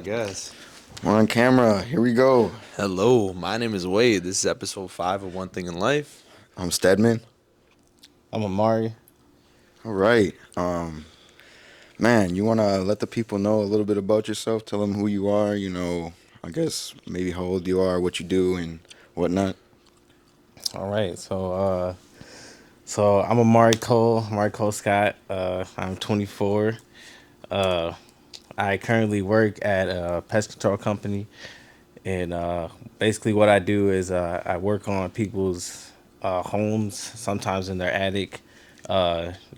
guess. We're on camera. Here we go. Hello, my name is Wade. This is episode 5 of One Thing in Life. I'm Stedman. I'm Amari. All right. Man, you want to let the people know a little bit about yourself? Tell them who you are, I guess maybe how old you are, what you do, and whatnot. All right, so I'm Amari Cole Scott. I'm 24. I currently work at a pest control company, and basically what I do is I work on people's homes, sometimes in their attic,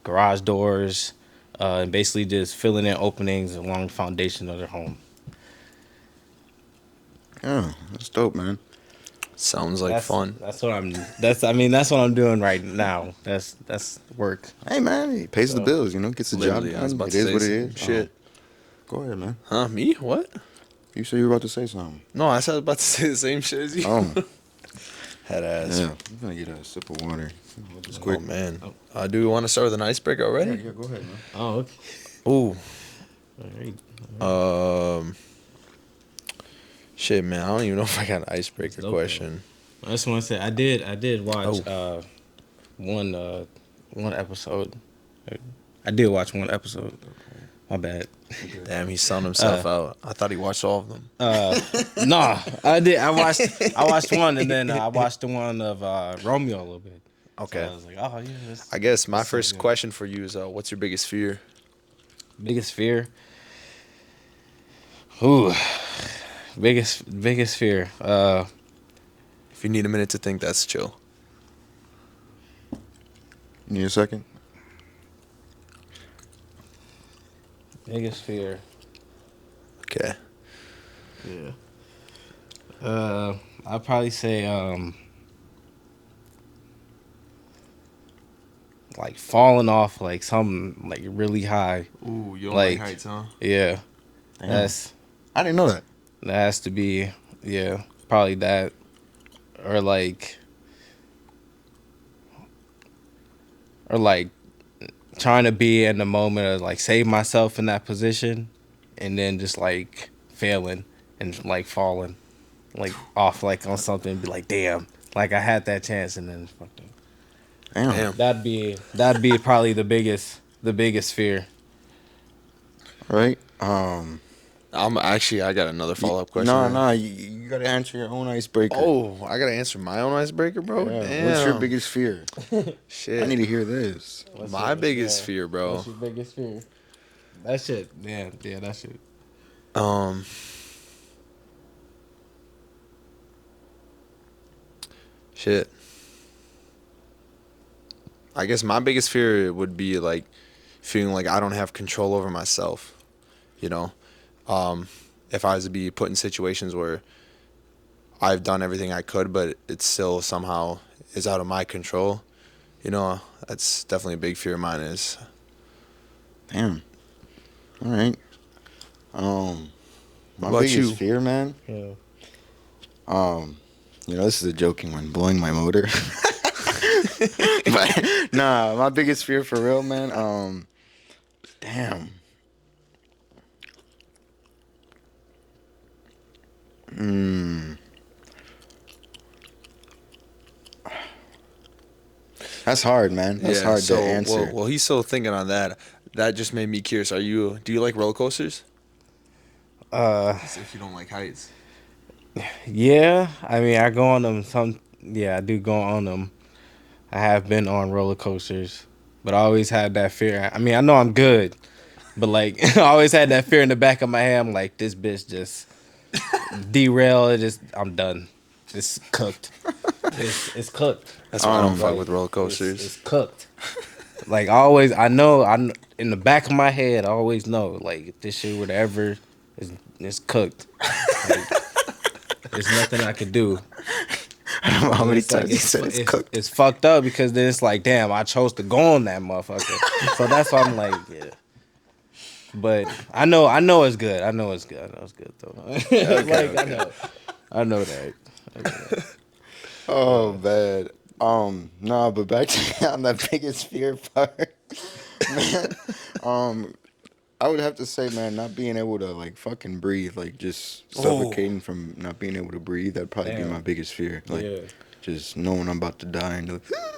garage doors, and basically just filling in openings along the foundation of their home. Yeah, that's dope, man. Sounds like fun. That's what I'm. That's what I'm doing right now. That's work. Hey, man, he pays the bills, gets the job Literally, I was done. about It to is say what it some is. shit. Go ahead, man. Huh? Me? What? You said you were about to say something. No, I said I was about to say the same shit as you. Oh, Head ass. yeah. I'm going to get a sip of water. Just Oh, quick. man. Do we want to start with an icebreaker already? Yeah, go ahead, man. Oh, okay. Ooh. All right. Shit, man. I don't even know if I got an icebreaker Okay. question. I just want to say I did watch one episode. I did watch one episode. My bad. Damn, he's selling himself out. I thought he watched all of them. Nah, I did. I watched one, and then I watched the one of Romeo a little bit. Okay. So I was like, oh yeah. I guess my that's so first good. question for you is, what's your biggest fear? Biggest fear. Ooh, biggest fear. If you need a minute to think, that's chill. Need a second? Biggest fear. Okay. Yeah. I'd probably say like falling off like something like really high. Ooh, you don't like heights, huh? Yeah. Damn. I didn't know that. That has to be, probably that. Or like trying to be in the moment of like save myself in that position and then just like failing and like falling like off like on something and be like, damn, like I had that chance and then fucking Damn. that'd be probably the biggest fear. Right? I got another follow-up question. No, you got to answer your own icebreaker. Oh, I gotta answer my own icebreaker, bro. Yeah. Damn. What's your biggest fear? Shit? I need to hear this. My biggest fear, bro. What's your biggest fear? That shit. Yeah, that shit. Shit. I guess my biggest fear would be like feeling like I don't have control over myself. You know, if I was to be put in situations where I've done everything I could, but it still somehow is out of my control. That's definitely a big fear of mine. Is Damn. All right. My about biggest you? fear, man. Yeah. This is a joking one. Blowing my motor. But nah, my biggest fear for real, man. Damn. That's hard, man. That's hard to answer. Well, he's still thinking on that. That just made me curious. Do you like roller coasters? If you don't like heights. Yeah, I mean, I go on them. I do go on them. I have been on roller coasters, but I always had that fear. I mean, I know I'm good, but like, I always had that fear in the back of my head. I'm like, this bitch just derail. I'm done. It's cooked. It's cooked. That's why I don't fuck with roller coasters. It's cooked. Like I know in the back of my head, I always know like if this shit would ever it's cooked. Like, there's nothing I could do. I don't know how many It's like, times you said it's cooked. It's fucked up because then it's like, damn, I chose to go on that motherfucker. So that's why I'm like, yeah. But I know it's good. I know it's good though. I know that. Oh, bad. No, but back to on that biggest fear part, man. I would have to say, man, not being able to like fucking breathe, like just Oh, suffocating from not being able to breathe, that'd probably be my Damn. biggest fear. Like Yeah. just knowing I'm about to die and like, that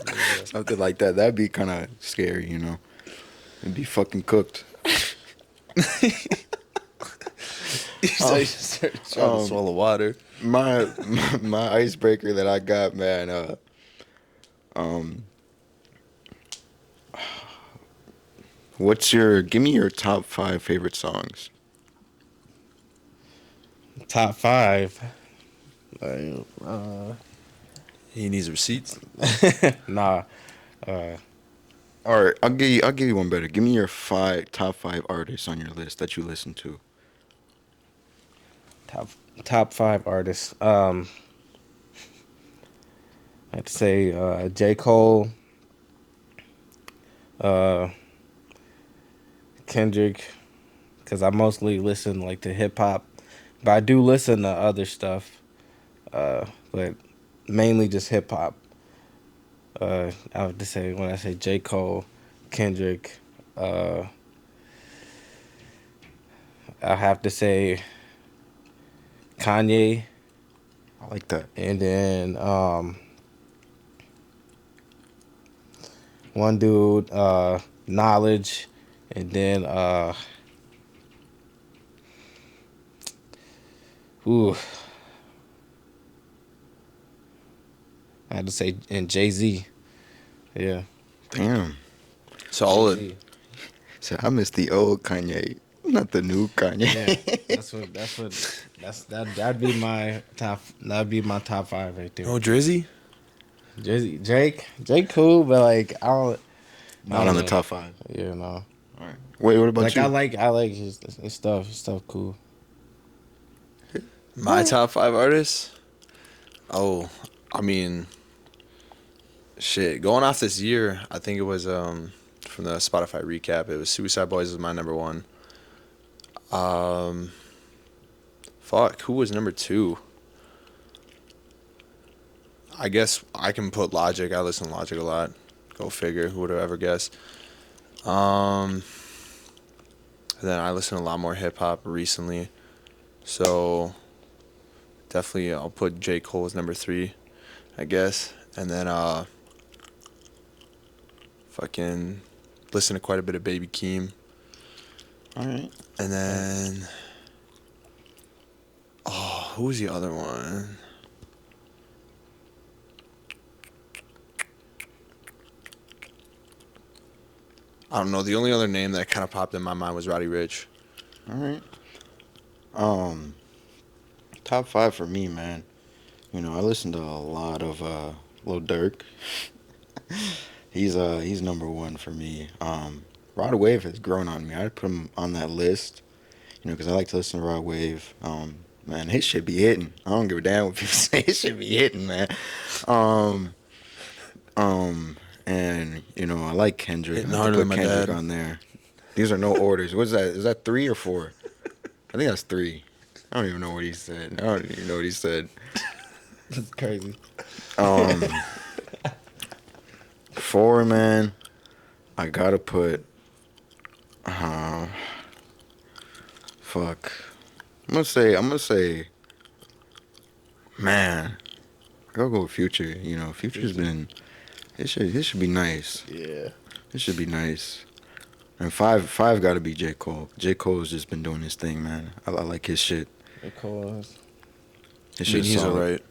Yeah. something like that. That'd be kind of scary, and be fucking cooked. he's Um, like trying to um, swallow water. my icebreaker that I got, man. Um, Give me your top 5 favorite songs. Top five. He needs receipts. Nah. Uh, All right, I'll give you one better. Give me your top 5 artists on your list that you listen to. top top five artists. I'd say J. Cole, uh, Kendrick, because I mostly listen like to hip hop, but I do listen to other stuff. But mainly just hip hop. I would just say when I say J. Cole, Kendrick, I have to say Kanye, I like that. and then one dude, Knowledge, and then ooh, I had to say and Jay Z. Yeah, Damn. Jay Solid. Z. So I miss the old Kanye, not the new Kanye. Yeah, that'd be my top. That'd be my top five right there. No Drizzy. Jay Z, Drake, cool, but like I Not don't on the know. top 5. Yeah, no. All right. Wait, what about Like I you? like I like his stuff. His stuff cool. My top 5 artists. Oh, I mean, shit. Going off this year, I think it was from the Spotify recap. It was Suicide Boys was my number one. Um, fuck, who was number 2? I guess I can put Logic. I listen to Logic a lot. Go figure. Who would have ever guessed? Um, then I listen to a lot more hip hop recently. So definitely I'll put J. Cole as number 3, I guess. And then fucking listen to quite a bit of Baby Keem. All right. And then who was the other one? I don't know. The only other name that kind of popped in my mind was Roddy Ricch. All right. Um, Top 5 for me, man. I listen to a lot of Lil Durk. He's number 1 for me. Rod Wave has grown on me. I'd put him on that list, because I like to listen to Rod Wave. Man, his shit be hitting. I don't give a damn what people say. His shit be hitting, man. Um, and I like Kendrick. I Hitting have to harder than put my Kendrick dad. on there. These are no orders. What's that? Is that 3 or 4? I think that's 3. I don't even know what he said. I don't even know what he said. That's crazy. Um, 4, man. I gotta put. Fuck. I'm gonna say. Man, I gotta go with Future. Future's been. It should be nice. Yeah. It should be nice. And five got to be J. Cole. J. Cole's just been doing his thing, man. I like his shit. Because His I mean, shit's he's solid.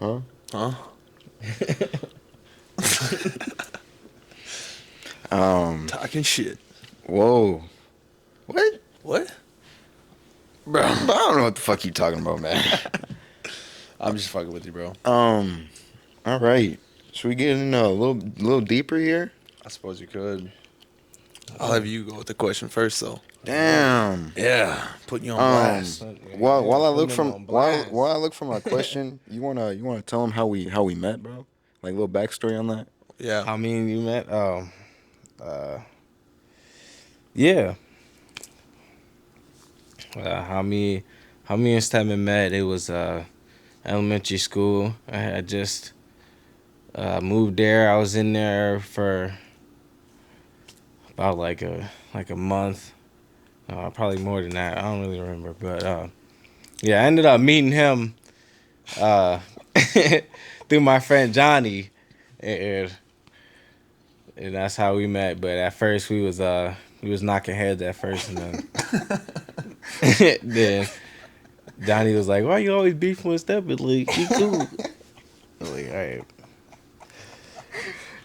alright. Huh? Huh? Talking shit. Whoa. What? What? Bro, I don't know what the fuck you talking about, man. I'm just fucking with you, bro. All right. Should we get in a little deeper here? I suppose you could. I'll have you go with the question first, though. Damn. Yeah, putting you on Um, blast. while I look putting them from on blast. while I look for my question, you wanna tell them how we met, bro? Like a little backstory on that. Yeah. How me and you met? Yeah. How me and Stedman met? It was elementary school. I had just moved there. I was in there for about like a month, probably more than that. I don't really remember, but yeah, I ended up meeting him uh, through my friend Johnny, and, and that's how we met. But at first we was knocking heads at first, and then then Johnny was like, "Why you always beefing with Stephen? Like, he cool." I was like, "All right."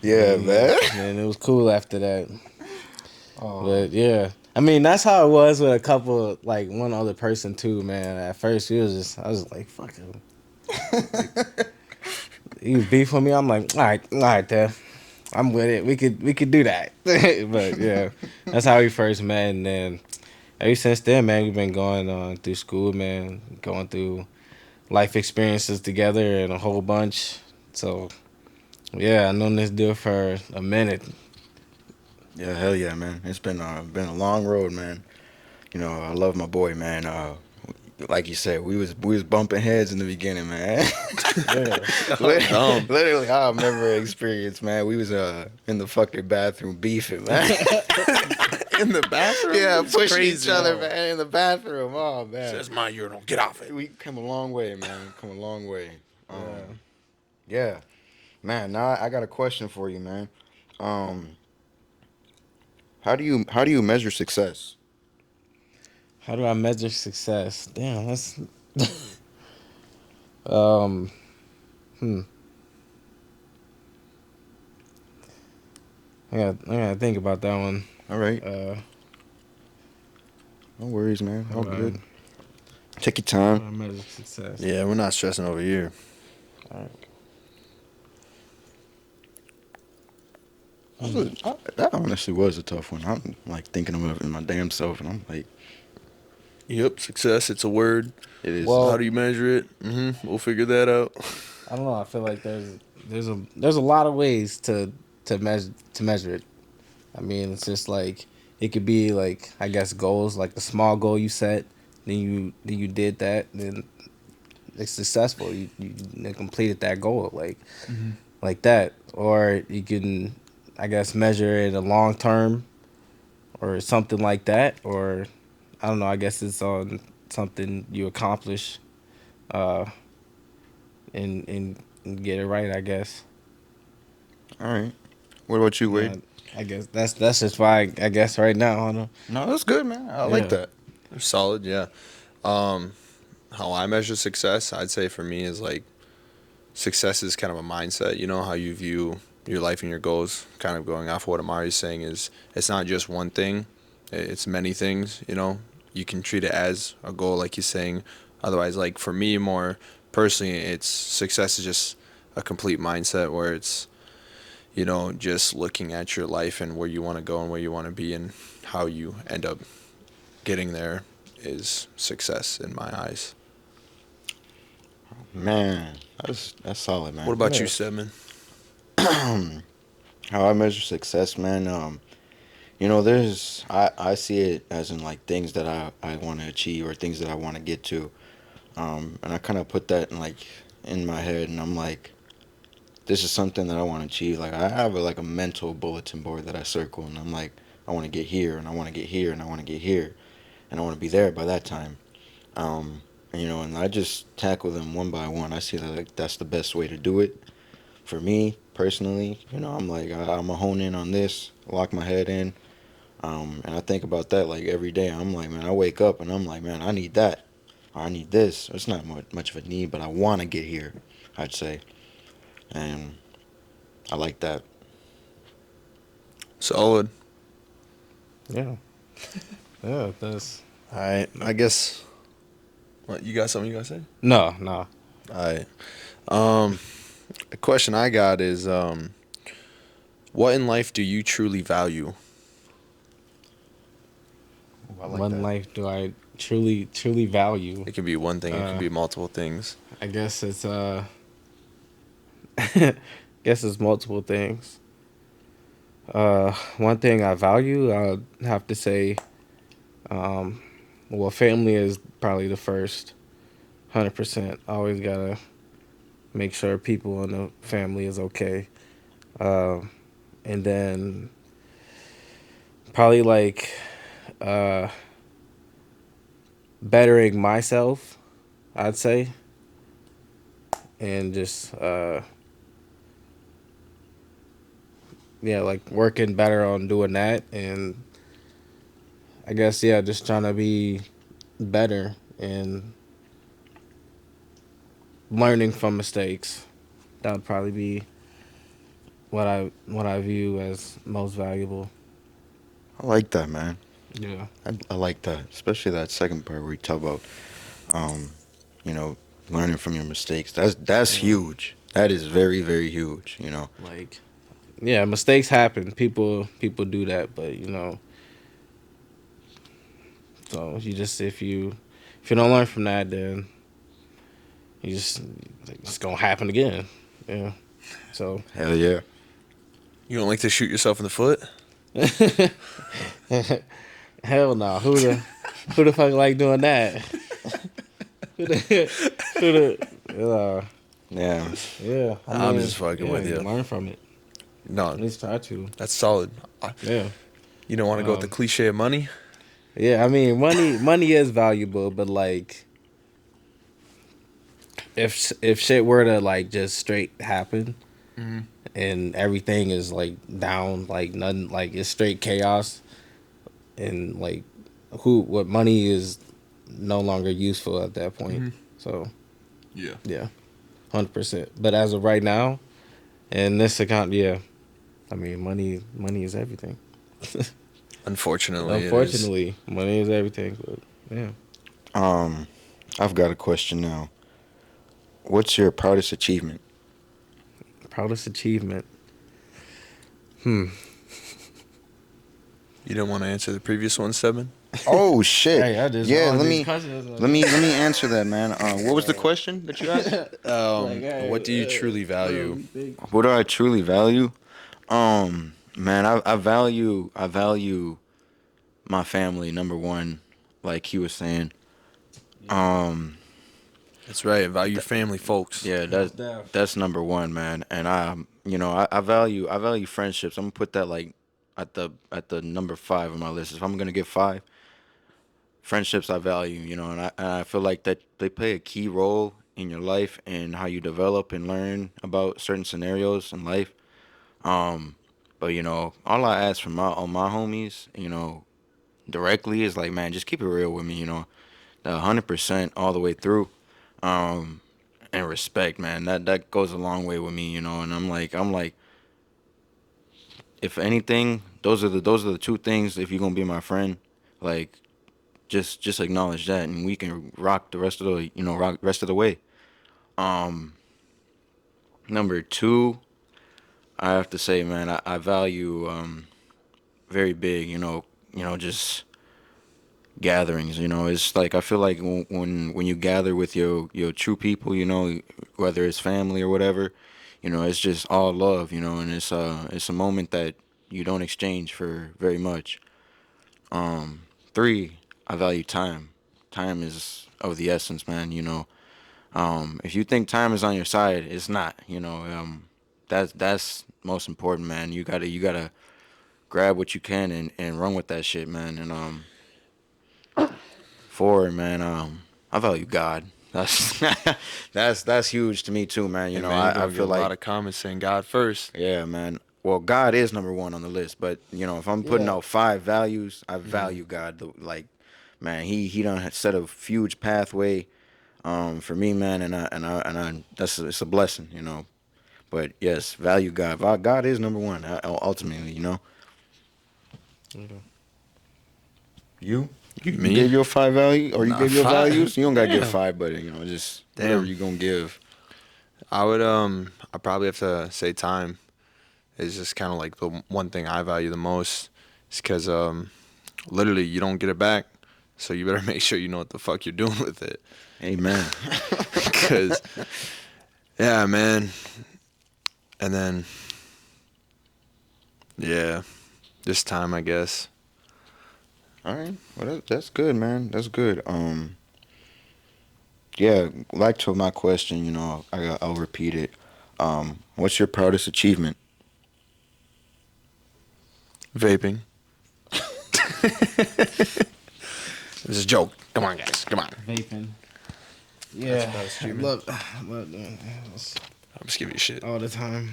Yeah, man. And it was cool after that. Oh, But yeah, I mean that's how it was with a couple, like one other person too, man. At first, I was like, "Fuck him." He was beef with me. I'm like, all right, Dad. I'm with it. We could do that. But yeah, that's how we first met, and then ever since then, man, we've been going through school, man, going through life experiences together and a whole bunch. So yeah, I known this dude for a minute. yeah, hell yeah, man. It's been a long road, man. You know, I love my boy, man. Like you said, we was bumping heads in the beginning, man. Yeah, Dumb. Literally, I remember an experience, man. We was in the fucking bathroom beefing, man. In the bathroom? Yeah, It's pushing each crazy. other, man, in the bathroom. Oh man, That's my urinal. Get off it. we come a long way, man. Come a long way. yeah. Yeah, man. Now I got a question for you, man. Um, how do you measure success? How do I measure success? Damn, that's um. Hmm. I gotta think about that one. All right, Uh, no worries, man. how All do I, good. Take your how time. do I measure success? Yeah, we're not stressing over here. That honestly was a tough one. I'm like thinking about it in my damn self, and I'm like, Yep, success. It's a word. it is. Well, How do you measure it? We'll figure that out. I don't know. I feel like there's a lot of ways to measure it. I mean, it's just like it could be like I guess goals, like a small goal you set, then you did that, then it's successful. You completed that goal, like that. Or you can, I guess, measure it a long term or something like that. Or I don't know. I guess it's on something you accomplish, uh, and get it right. I guess. All right. What about you, Wade? I guess that's just why I guess right now. I don't. No, that's good, man. I like Yeah. that. Solid, yeah. Um, how I measure success, I'd say for me is like success is kind of a mindset. You know how you view your life and your goals. Kind of going off what Amari's saying is it's not just one thing; it's many things. You know, you can treat it as a goal, like he's saying. Otherwise, like for me, more personally, it's success is just a complete mindset where it's just looking at your life and where you want to go and where you want to be and how you end up getting there is success in my eyes. Man, that's solid, man. What about Yeah. you, Stedman? How I measure success, man. There's I see it as in like things that I want to achieve or things that I want to get to. And I kind of put that in my head, and I'm like, this is something that I want to achieve. Like I have like a mental bulletin board that I circle, and I'm like, I want to get here, and I want to get here, and I want to get here, and I want to be there by that time. And I just tackle them one by one. I see that like that's the best way to do it for me personally. I'm like I'm gonna hone in on this, lock my head in, and I think about that like every day. I'm like, man, I wake up and I'm like, man, I need that, or I need this. It's not much of a need, but I want to get here. I'd say, and I like that. Solid. Yeah. Yeah. That's All right. I guess. What, you got something you got to say? no. All right. The question I got is, what in life do you truly value? Ooh, I like One that. life do I truly value? It could be one thing. It could Uh, be multiple things. I guess it's guess it's multiple things. One thing I value, I'll have to say, um, well, family is probably the first. 100%. Always gotta make sure people in the family is okay. And then Probably like uh bettering myself, I'd say, and just yeah, like working better on doing that, and I guess yeah, just trying to be better and learning from mistakes. That would probably be what I view as most valuable. I like that, man. Yeah. I like that, especially that second part where you talk about, um, you know, learning from your mistakes. That's Yeah. huge. That is very very huge. You know. Like yeah, mistakes happen. People do that, but so you just if you don't learn from that, then you just like, it's gonna happen again. Yeah. So Hell yeah. You don't like to shoot yourself in the foot? hell no. Who the fuck like doing that? who the who the Yeah. yeah. I I'm mean just fucking yeah. with You you. learn from it. At No, least try to. that's solid. Yeah. You don't want to go with the Um. cliche of money? Yeah. I mean money is valuable, but like if shit were to like just straight happen Mm-hmm. and everything is like down, like nothing, like it's straight chaos, and like what money is no longer useful at that point. Mm-hmm. So Yeah. yeah, 100%. But as of right now, in this account, yeah, I mean money is everything. Unfortunately, it is. Unfortunately, money is everything. But yeah, Um, I've got a question now. What's your proudest achievement? proudest achievement. Hmm. You didn't want to answer the previous one, Seven? Oh shit. Hey, I just Yeah, all let these me questions. let me answer that, man. What was the question that you asked? Like, What do you truly what do value? we think? What do I truly value? Man, I value my family number one, like he was saying. Yeah, Um, That's right. Value family, folks. yeah, most deaf. that's number one, man. And I value friendships. I'm gonna put that like at the number five on my list. If I'm gonna give five, friendships I value, and I feel like that they play a key role in your life and how you develop and learn about certain scenarios in life. Um, but all I ask from my homies, directly is like, man, just keep it real with me, 100% all the way through. Um, and respect, man. That goes a long way with me, and I'm like, if anything, those are the two things. If you're gonna be my friend, like just acknowledge that, and we can rock the rest of the way. Um, Number two, I have to say, man, I value very big, just gatherings. It's like I feel like when you gather with your true people, whether it's family or whatever, it's just all love, and it's a moment that you don't exchange for very much. Three, I value time. Time is of the essence, man. If you think time is on your side, it's not. That's most important, man. You gotta grab what you can and run with that shit, man. And four, man, I value God. That's that's huge to me too, man. Hey, man, you're I going to get feel a lot like, of comments saying God first. yeah, man. Well, God is number one on the list, but if I'm putting Yeah. out five values, I Hmm. value God. Like, man, he done set a huge pathway for me, man, and I that's it's a blessing, But yes, value God. God is number one ultimately. Okay. You you Me? gave your five value, or you Nah, gave your values. five. You don't gotta give Damn. five, but just whatever Damn. you gonna give. I probably have to say time. It's just kind of like the one thing I value the most. It's because literally you don't get it back, so you better make sure you know what the fuck you're doing with it. Amen. Cause yeah, man. And then yeah, this time I guess. All right. Well, that's good, man. That's good. Yeah. Like to my question, I'll repeat it. What's your proudest achievement? Vaping. It's a joke. Come on, guys. Come on. Vaping. That's Yeah, about a streamer. love doing this I'm just giving you shit. all the time.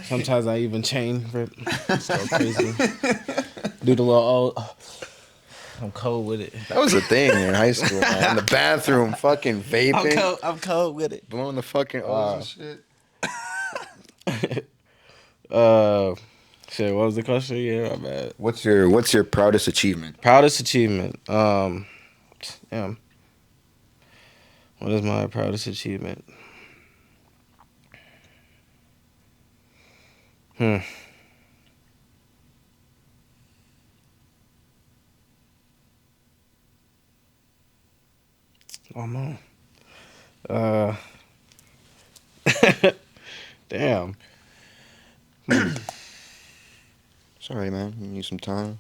Sometimes I even chain rip. Just go crazy. Do the little I'm cold with it. That was a thing in high school, man. In the bathroom, fucking vaping, I'm cold with it. blowing the fucking O's and shit. Uh, shit. What was the question? Yeah, my bad. What's your proudest achievement? Proudest achievement. Damn. What is my proudest achievement? Hmm. Oh no. Uh. Damn. Sorry, man. You need some time.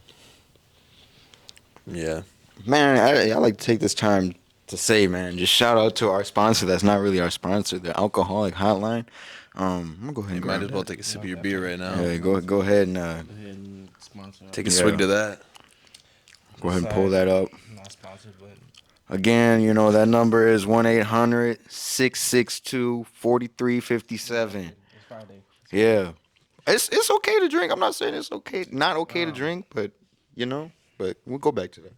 Yeah. Man, I like to take this time to say, man, just shout out to our sponsor. That's not really our sponsor, the Alcoholic Hotline. I'm gonna go ahead You and might grab as well that. take a sip of your beer right now. Yeah, go ahead and Sponsor. Take a Yeah. swig to that. go ahead and pull that up. Not sponsored, but Again, you know that number is 1-800-662-4357. it's Friday. Yeah, it's okay to drink. I'm not saying it's okay, not okay to Um, drink, but you know, but we'll go back to that.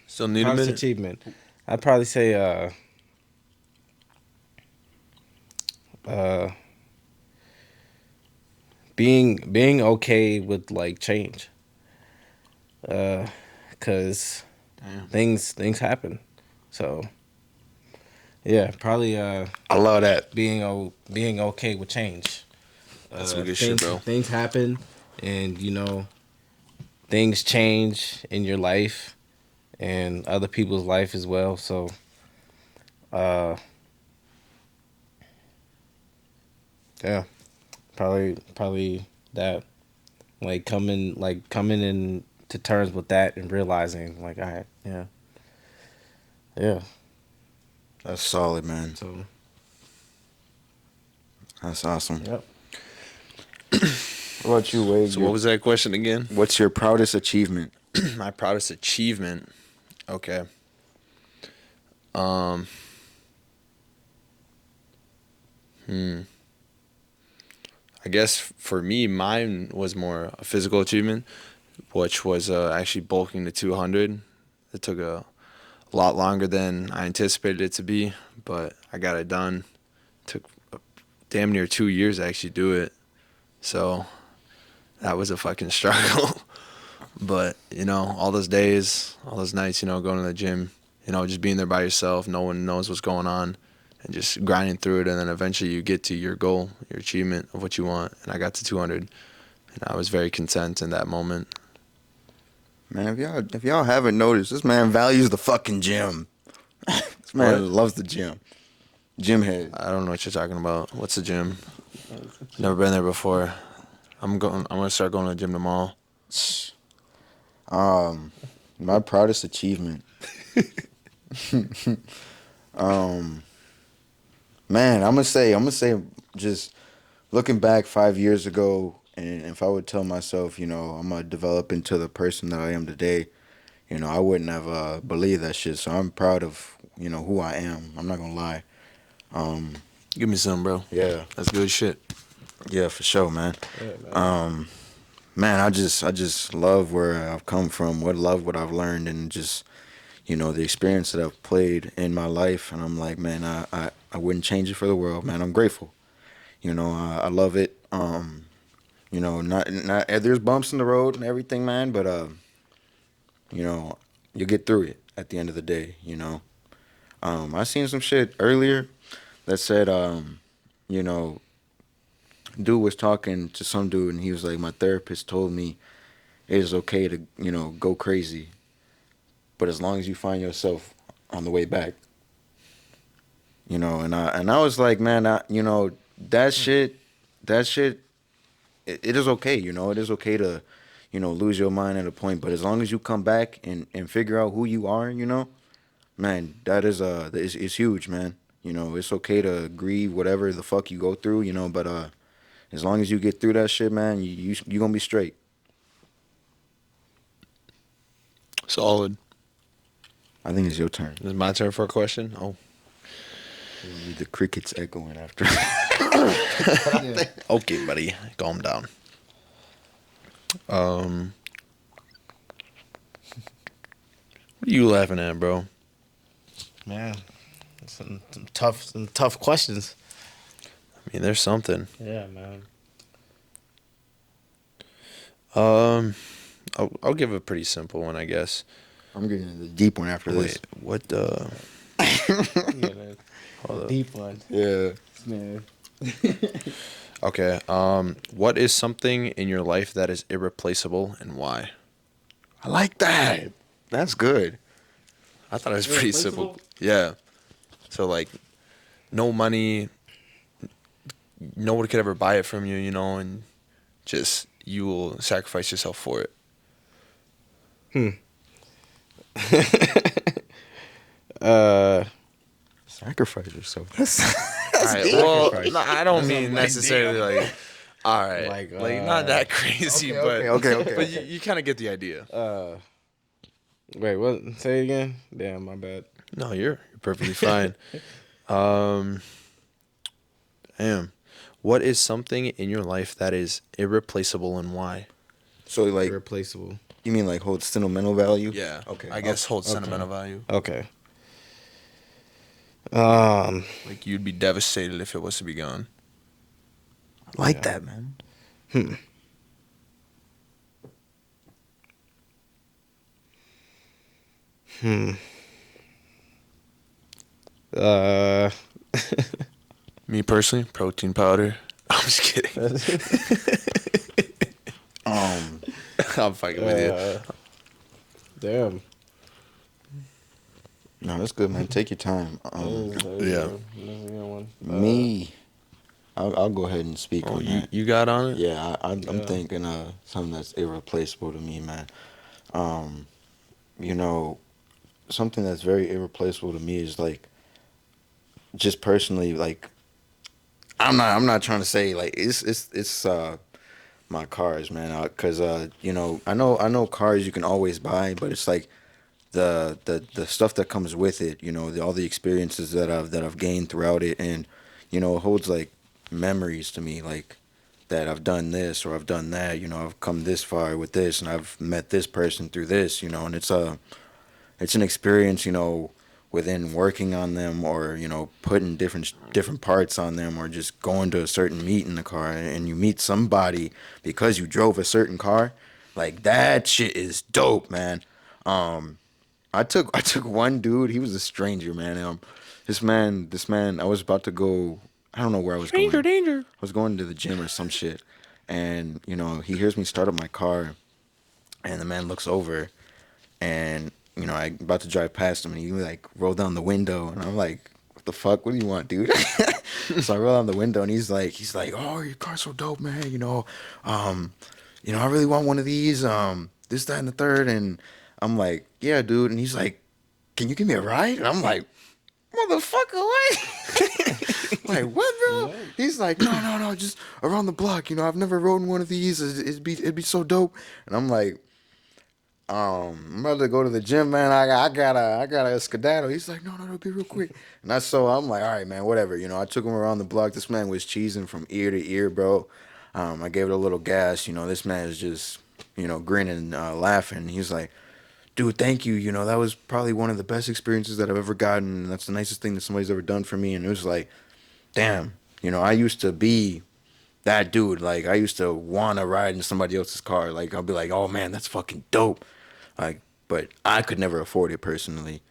Still need a Proudest minute. achievement. I'd probably say uh being okay with like change. Cause Damn. things happen. So yeah, probably I love that. being okay with change. That's some good shit, bro. Things happen, and things change in your life and other people's life as well. So, yeah, probably that, coming in to terms with that and realizing like, all right, yeah. That's solid, man. So, That's awesome. yep. What about you, Wade? So what was that question again? What's your proudest achievement? My proudest achievement. Okay. Um. I guess for me, mine was more a physical achievement, which was actually bulking to 200. It took a lot longer than I anticipated it to be, but I got it done. Took damn near 2 years to actually do it. So that was a fucking struggle. But, all those days, all those nights, going to the gym, just being there by yourself, no one knows what's going on, and just grinding through it. And then eventually you get to your goal, your achievement of what you want. And I got to 200, and I was very content in that moment. Man, if y'all haven't noticed, this man values the fucking gym. This man What? loves the gym. Gym head. I don't know what you're talking about. What's the gym? Never been there before. I'm gonna start going to the gym tomorrow. My proudest achievement. Man, I'm gonna say, just looking back 5 years ago, and if I would tell myself, I'm gonna develop into the person that I am today, I wouldn't have believed that shit. So I'm proud of, who I am. I'm not gonna lie. Give me some, bro. Yeah, That's good shit. yeah, for sure, man. Yeah, man. Man, I just love where I've come from. What I've learned, and just the experience that I've played in my life. And I'm like, man, I wouldn't change it for the world, man. I'm grateful. I love it. Not there's bumps in the road and everything, man, but you get through it at the end of the day. I seen some shit earlier that said, you know, dude was talking to some dude and he was like, my therapist told me it is okay to, go crazy, but as long as you find yourself on the way back, and I was like, man, that shit, it is okay, it is okay to, lose your mind at a point, but as long as you come back and figure out who you are, man, that is it's huge, man. It's okay to grieve whatever the fuck you go through, but As long as you get through that shit, man, you gonna be straight. Solid. I think it's your turn. Is it my turn for a question? Oh. We'll leave the crickets echoing after. Okay, buddy. Calm down. What are you laughing at, bro? Man, some tough questions. I mean, there's something. Yeah, man. I'll give a pretty simple one, I guess. I'm getting the deep one after this. Wait, what the? Yeah, man. Hold up. Deep one. Yeah. Man. Okay. What is something in your life that is irreplaceable and why? I like that. That's good. I thought it was pretty simple. Irreplaceable? Yeah. So like, no money, nobody could ever buy it from you, you know, and just you will sacrifice yourself for it. Sacrifice yourself. All right. Well, Sacrifice. no, I don't That's mean not necessarily like. All right. Like, Not that crazy, okay, but okay. but you kind of get the idea. Wait, what? Say it again. Damn, my bad. No, you're perfectly fine. Damn. What is something in your life that is irreplaceable and why? So like, Irreplaceable. you mean like hold sentimental value? Yeah. Okay. I guess holds sentimental value. Okay. Like you'd be devastated if it was to be gone. I like that, man. Me personally, protein powder. I'm just kidding. I'm fucking with you. Damn. No, that's good, man. Take your time. Yeah. Me, I'll go ahead and speak Oh, on you, that. you got on it? Yeah, I'm thinking something that's irreplaceable to me, man. You know, something that's very irreplaceable to me is like, just personally, like, I'm not trying to say like it's my cars, man, because you know, I know cars you can always buy, but it's like the stuff that comes with it, you know, all the experiences that I've gained throughout it, and you know, it holds like memories to me, like that I've done this or I've done that, you know, I've come this far with this, and I've met this person through this, you know, and it's an experience, you know, within working on them, or you know, putting different parts on them, or just going to a certain meet in the car and you meet somebody because you drove a certain car, like that shit is dope, man. I took one dude. He was a stranger, man. This man. I was about to go. I don't know where I was going. Danger. I was going to the gym or some shit, and you know, he hears me start up my car, and the man looks over, and you know, I'm about to drive past him, and he like rolled down the window, and I'm like, "What the fuck? What do you want, dude?" So I roll down the window, and he's like, "Oh, your car's so dope, man. I really want one of these. This, that, and the third." And I'm like, "Yeah, dude." And he's like, "Can you give me a ride?" And I'm like, "Motherfucker, what?" Like, what, bro? He's like, no, just around the block. You know, I've never rode in one of these. It'd be so dope. And I'm like, I'm about to go to the gym, man. I gotta skedaddle. He's like, no, be real quick. And I'm like, all right, man, whatever. You know, I took him around the block. This man was cheesing from ear to ear, bro. I gave it a little gas. You know, this man is just, you know, grinning, laughing. He's like, dude, thank you. You know, that was probably one of the best experiences that I've ever gotten. And that's the nicest thing that somebody's ever done for me. And it was like, damn, you know, I used to be that dude. Like, I used to want to ride in somebody else's car. Like, I'll be like, oh man, that's fucking dope. Like, but I could never afford it personally.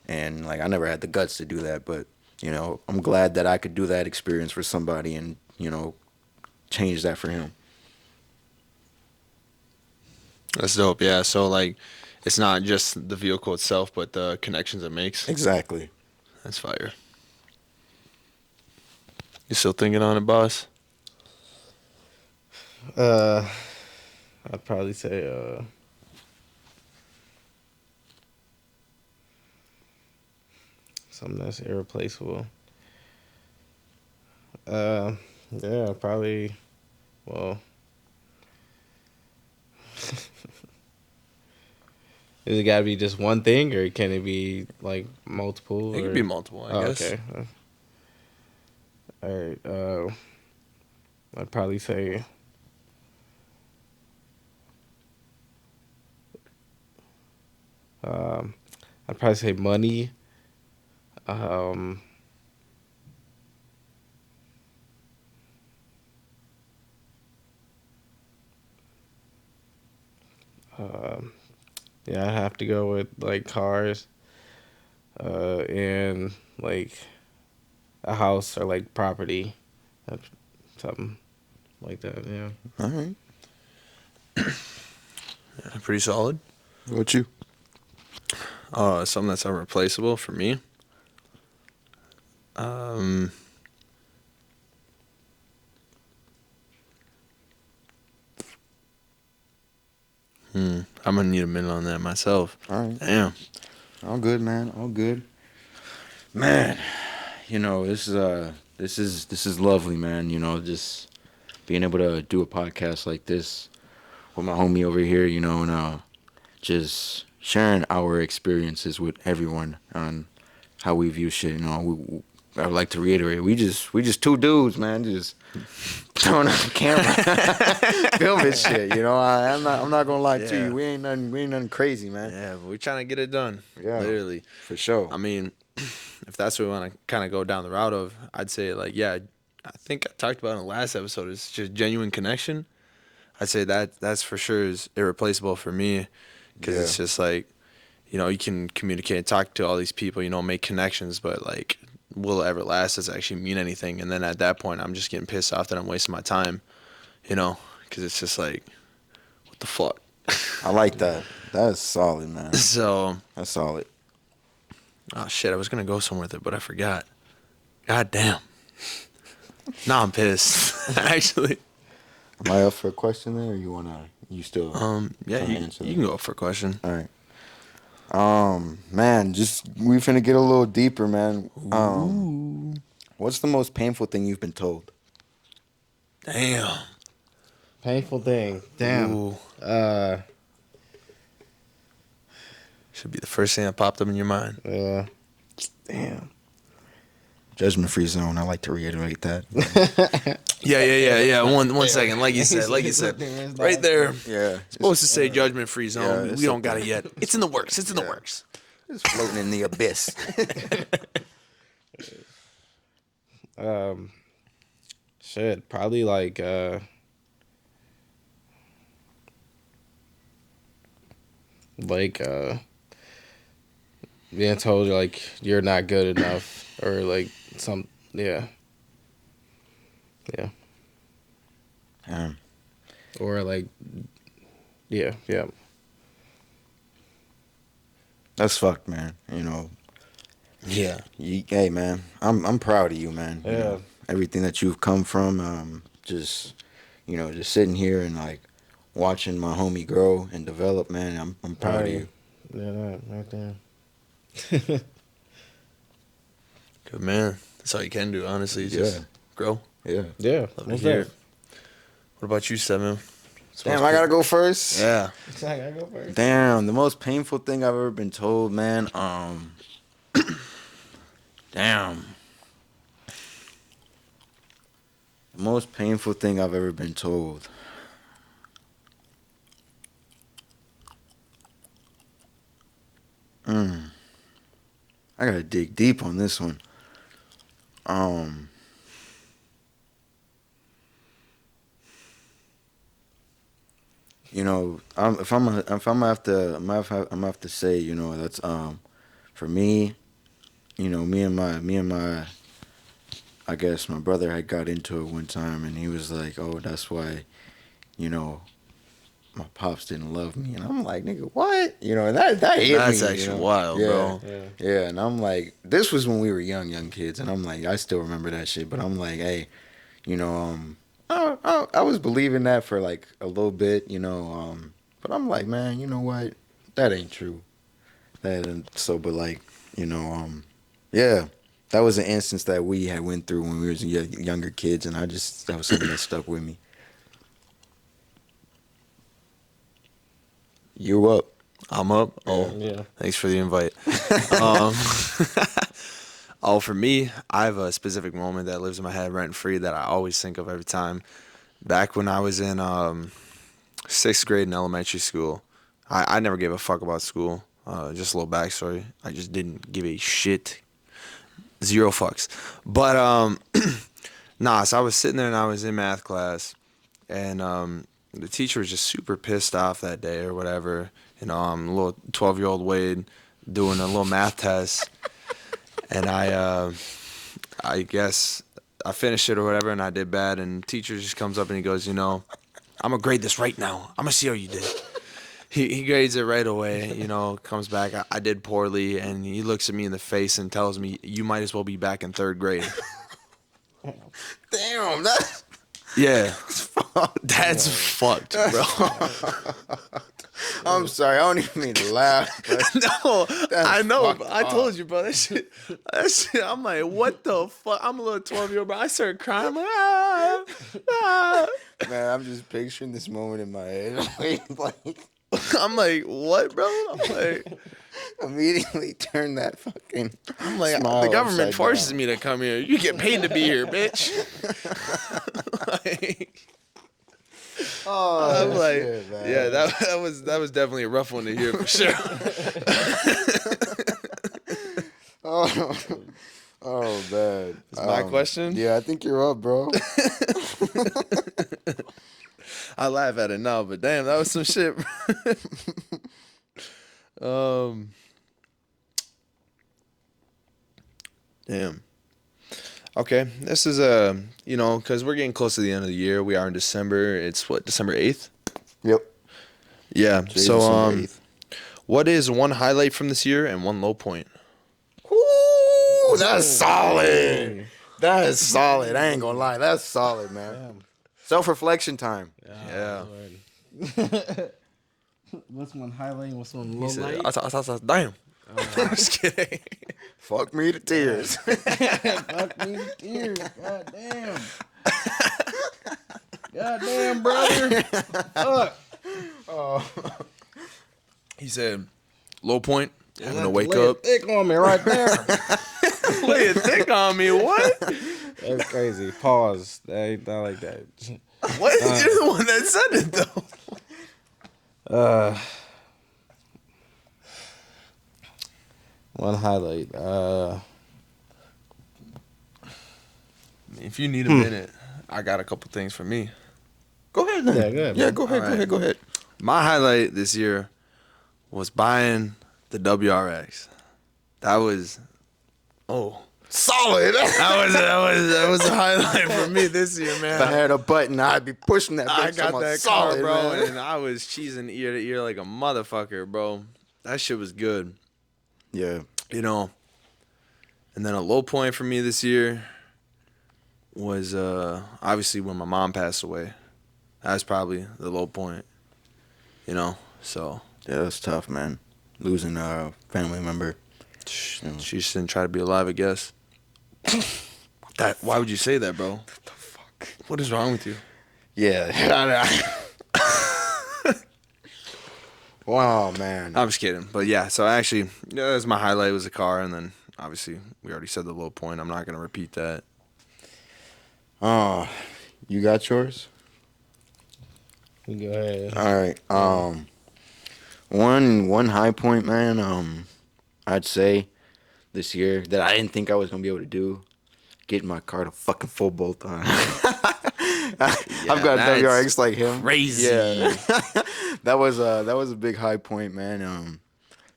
And like, I never had the guts to do that. But, you know, I'm glad that I could do that experience for somebody and, you know, change that for him. That's dope. Yeah. So like, it's not just the vehicle itself, but the connections it makes. Exactly. That's fire. You still thinking on it, boss? I'd probably say something that's irreplaceable. Yeah, probably Well, is it got to be just one thing, or can it be like multiple? It Or could be multiple, I oh, guess. okay. All right. I'd probably say. Um, I'd probably say money. Um, um, yeah, I have to go with like cars, and like a house or like property, uh, something like that. Yeah. All right. Pretty solid. What about you? Something that's irreplaceable for me. Um, I'm gonna need a minute on that myself. All right. Damn. All good, man. All good. Man, this is lovely, man. Just being able to do a podcast like this with my homie over here, and just sharing our experiences with everyone on how we view shit. I would like to reiterate, we just two dudes, man, just throwing up the camera, filming shit. I'm not gonna lie to Yeah. you. We ain't nothing crazy, man. Yeah, but we're trying to get it done. Yeah. Literally. For sure. I mean, if that's what we want to kind of go down the route of, I'd say like, yeah, I think I talked about in the last episode. It's just genuine connection. I'd say that's for sure is irreplaceable for me, because Yeah. it's just like, you can communicate and talk to all these people, make connections, but like, will it ever last? Does it actually mean anything? And then at that point, I'm just getting pissed off that I'm wasting my time, because it's just like, what the fuck? I like that. That's solid, man. So, That's solid. oh shit, I was gonna go somewhere with it, but I forgot. God damn. Now I'm pissed. Actually. Am I up for a question there, or you still? Yeah, trying to you answer can that? go up for a question. All right. Man, we finna get a little deeper, man. What's the most painful thing you've been told? Damn. Painful thing. Damn. Ooh. Uh. Should be the first thing that popped up in your mind. Damn. Judgment free zone. I like to reiterate that. Yeah. One second. Like you said. Right there. Yeah. Supposed to say judgment free zone. yeah, We don't got it yet. It's in the works. It's in the works. It's floating in the abyss. Shit. Probably like being told like you're not good enough, or like yeah. Or like yeah. That's fucked, man. Yeah. Hey, man. I'm proud of you, man. Yeah. Everything that you've come from. Just sitting here and like watching my homie grow and develop, man. I'm proud of you. Yeah, that right there. Good man. That's all you can do, honestly. is Just Yeah. grow. Yeah. Yeah. Love to What's hear that? it. What about you, Seven? Damn, I gotta go first. Yeah. I gotta go first. Damn, the most painful thing I've ever been told, man. Damn. The most painful thing I've ever been told. I gotta dig deep on this one. If I'm gonna have to say, that's for me, me and my I guess my brother had got into it one time, and he was like, "Oh, that's why, my pops didn't love me," and I'm like, "Nigga, what?" And that hit me. That's actually wild, yeah, bro. Yeah, and I'm like, this was when we were young kids, and I'm like, I still remember that shit, but I'm like, hey, I was believing that for like a little bit, but I'm like, man, you know what? That ain't true. But like, yeah, that was an instance that we had went through when we was younger kids, and that was something that stuck with me. You up? I'm up. Oh, Yeah. thanks for the invite. um, oh, for me, I have a specific moment that lives in my head rent free that I always think of every time. Back when I was in sixth grade in elementary school, I never gave a fuck about school. Just a little backstory. I just didn't give a shit. Zero fucks. But nah, so I was sitting there and I was in math class, and the teacher was just super pissed off that day or whatever. You know, I'm a little 12-year-old Wade doing a little math test, and I guess I finished it or whatever, and I did bad. And teacher just comes up and he goes, you know, I'm gonna grade this right now. I'm gonna see how you did. He grades it right away, you know, comes back. I did poorly, and he looks at me in the face and tells me, you might as well be back in third grade. Damn, that's Yeah, fucked. that's fucked, bro. I'm sorry, I don't even mean to laugh. But No, That's I know. fucked But I told up. you, bro. That shit. I'm like, what the fuck? I'm a little 12-year-old, bro. I started crying. I'm like, ah. man, I'm just picturing this moment in my head. Like, I'm like, what, bro? immediately turn that fucking. I'm like, smile the government upside forces down. me to come here. You get paid to be here, bitch. Like, Oh, I'm like, shit, man. yeah, that was definitely a rough one to hear for sure. Oh, oh man. Is my question? Yeah, I think you're up, bro. I laugh at it now, but damn, that was some shit. Damn. Okay, this is you know, because we're getting close to the end of the year. We are in December. It's what, December 8th? Yep. Yeah. Today's So December 8th. what is one highlight from this year and one low point? Ooh, that's solid. That is solid. I ain't gonna lie. That's solid, man. Self-reflection time. Yeah. What's one highlight? What's one low He said, light? damn. I'm just kidding. Fuck me to tears. Fuck me to tears. God damn. God damn, brother. Fuck. He said, low point, having to Lay wake it up. thick on me right there. Lay it thick on me. What? That's crazy. Pause. That ain't not like that. What? You're the one that said it, though. One highlight. If you need a minute, I got a couple things for me. Go ahead, then. Yeah, go ahead, Yeah, man. go ahead. All Go right. ahead. Go ahead. My highlight this year was buying the WRX. That was, Solid. that was a highlight for me this year, man. If I had a button, I'd be pushing that bitch. I got I'm that solid, car, bro, man. and I was cheesing ear to ear like a motherfucker, bro. That shit was good, Yeah. you know. And then a low point for me this year was obviously when my mom passed away. That was probably the low point, you know. So Yeah, that's tough, man. Losing a family member. she just didn't try to be alive, I guess. Why would you say that, bro? What the fuck? What is wrong with you? Yeah. Wow, man. I'm just kidding, but yeah. So actually, yeah, that was my highlight was the car, and then obviously we already said the low point. I'm not gonna repeat that. You got yours? Go ahead. All right. One high point, man. I'd say this year that I didn't think I was gonna be able to do, getting my car to fucking full bolt on. I've got a that's WRX like him. crazy. Yeah, that was a big high point, man.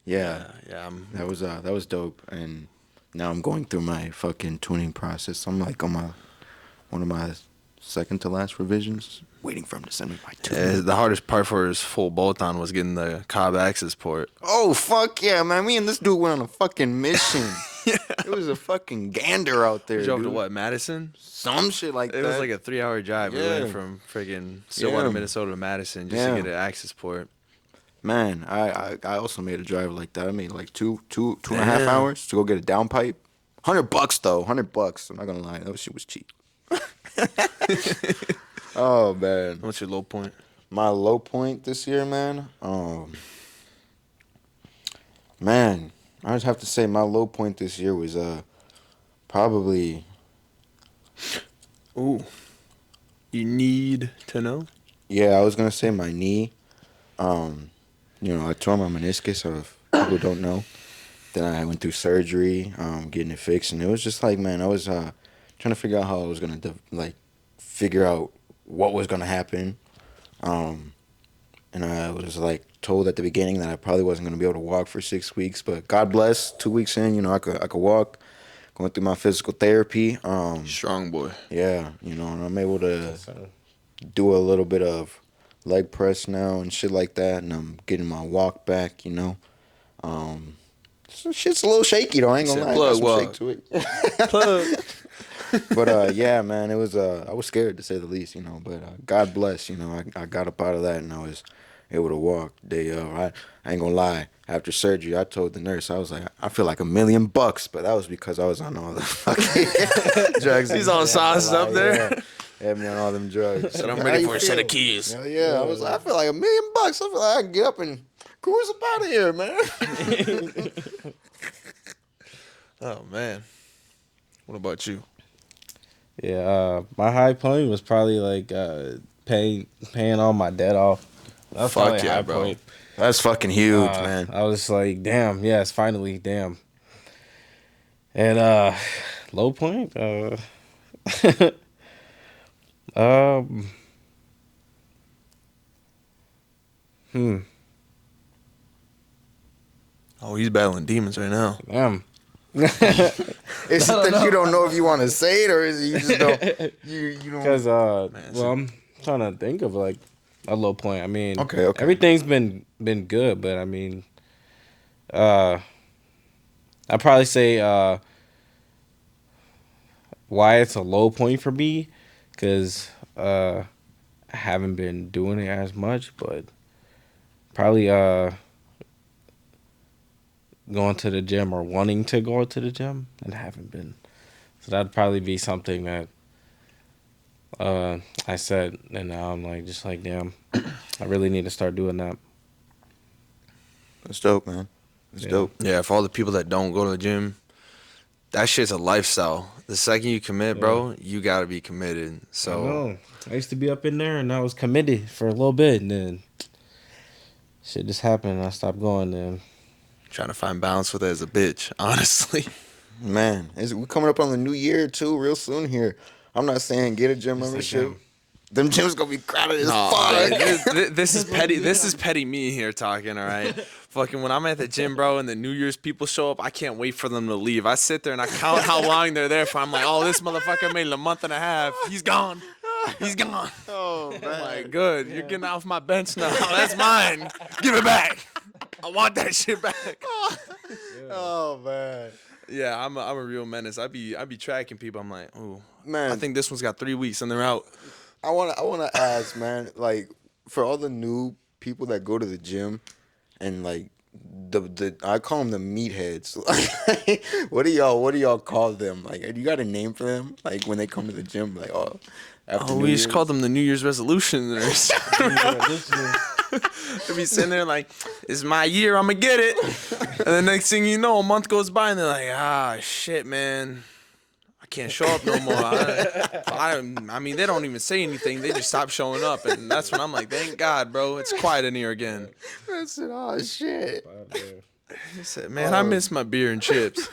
Yeah, Yeah. that was dope. And now I'm going through my fucking tuning process. I'm like on one of my second to last revisions, waiting for him to send me my tune. The hardest part for his full bolt on was getting the Cobb access port. Oh, fuck yeah, man. Me and this dude went on a fucking mission. It was a fucking gander out there, We drove to dude. what, Madison? Some shit like It that. was like a 3-hour drive. We Yeah. went from friggin' Stillwater, Yeah. Minnesota to Madison just Yeah. to get an access port. Man, I also made a drive like that. I made like two and a half Damn. hours to go get a downpipe. $100 though. $100. I'm not gonna lie. That shit was cheap. Oh man. What's your low point? My low point this year, man. Man, I just have to say my low point this year was probably Ooh, you need to know. yeah. I was gonna say my knee. Um, I tore my meniscus. So if people don't know, then I went through surgery, getting it fixed, and it was just like, man, I was trying to figure out how I was gonna figure out what was gonna happen. Um, and I was like told at the beginning that I probably wasn't gonna be able to walk for 6 weeks, but God bless, 2 weeks in, I could walk. Going through my physical therapy. Strong boy. Yeah, and I'm able to Yes, sir. do a little bit of leg press now and shit like that, and I'm getting my walk back. Um, so shit's a little shaky though. I ain't gonna Said lie, got plug some shake walk. to it. Plug. But yeah, man, it was I was scared to say the least, But God bless, I got up out of that and I was able to walk day of. I ain't gonna lie. After surgery, I told the nurse, I was like, I feel like $1,000,000, but that was because I was on all the fucking drugs. He's on sauce up there. Yeah, had me on all them drugs. Said I'm How ready you for a set feel? of keys. Hell yeah, I was like, I feel like $1,000,000. I feel like I can get up and cruise up out of here, man. Oh man. What about you? Yeah, my high point was probably like paying all my debt off. That's Fuck probably a yeah, high bro. point. That's fucking huge, man. I was like, damn, yes, finally, damn. And low point, um, hmm, Oh, he's battling demons right now. damn. Is it that you don't know if you want to say it, or is it you just don't? You don't. Because Man, well, I'm trying to think of like a low point. I mean, Okay. everything's been good, but I mean, I'd probably say why it's a low point for me, because I haven't been doing it as much, but probably going to the gym or wanting to go to the gym and haven't been. So that'd probably be something that I said, and now I'm like, just like, damn, I really need to start doing that. That's dope, man. That's Yeah. dope. Yeah, for all the people that don't go to the gym, that shit's a lifestyle. The second you commit, bro, you gotta be committed. I So know. I used to be up in there, and I was committed for a little bit, and then shit just happened, and I stopped going. Then trying to find balance with it as a bitch, honestly. Man, we're coming up on the new year too, real soon here. I'm not saying get a gym Just like membership. them. Them gyms gonna be crowded as No, fuck. this is petty. This is petty me here talking. All right, fucking when I'm at the gym, bro, and the New Year's people show up, I can't wait for them to leave. I sit there and I count how long they're there for. I'm like, oh, this motherfucker made it a month and a half. He's gone. He's gone. Oh I'm like, good. You're getting off my bench now. That's mine. Give it back. I want that shit back. Oh man. Yeah, I'm a real menace. I be tracking people. I'm like, ooh, Man. I think this one's got 3 weeks and they're out. I wanna ask, man, like for all the new people that go to the gym and like the I call them the meatheads. What do y'all call them? Like, you got a name for them? Like when they come to the gym, like after Oh, New we just Year's? called them the New Year's resolutioners. They be sitting there like, it's my year, I'm gonna get it. And the next thing you know, a month goes by and they're like, ah, shit, man. I can't show up no more. I mean, they don't even say anything. They just stop showing up. And that's when I'm like, thank God, bro. It's quiet in here again. I said, oh shit. He said, man, I miss my beer and chips.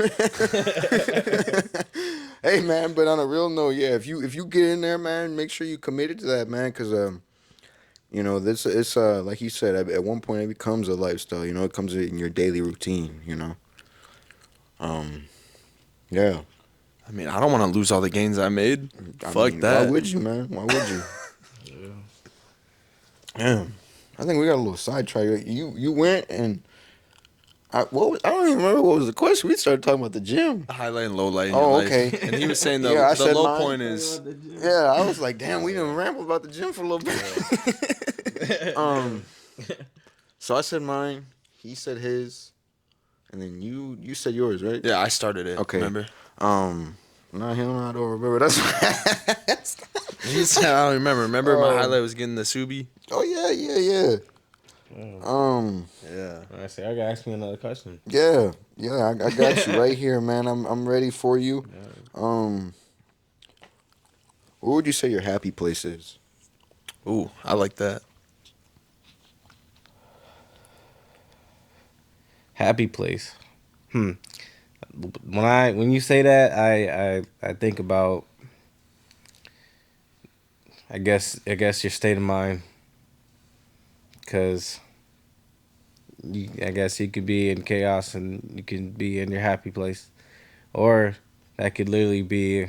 Hey man, but on a real note, yeah, if you get in there, man, make sure you committed to that, man, because this it's like you said, at one point it becomes a lifestyle. It comes in your daily routine. Yeah. I mean, I don't want to lose all the gains I made. I Fuck mean, that. Why would you, man? Why would you? Yeah. I think we got a little sidetracked. You went and I don't even remember what was the question. We started talking about the gym. Highlight and low light in Oh, your life. okay. And he was saying the, Yeah, I the said low mine. point is, Yeah, I was like, damn, we didn't ramble about the gym for a little bit. So I said mine. He said his, and then you said yours, right? yeah, I started it. Okay. Remember? No, him, I don't remember. That's He said, I don't remember. Remember my highlight was getting the Subi? Oh yeah. Yeah. I say I gotta ask me another question. Yeah. I got you right here, man. I'm ready for you. Um, what would you say your happy place is? Ooh, I like that. Happy place. Hmm. When you say that, I think about I guess your state of mind, because I guess you could be in chaos and you can be in your happy place, or that could literally be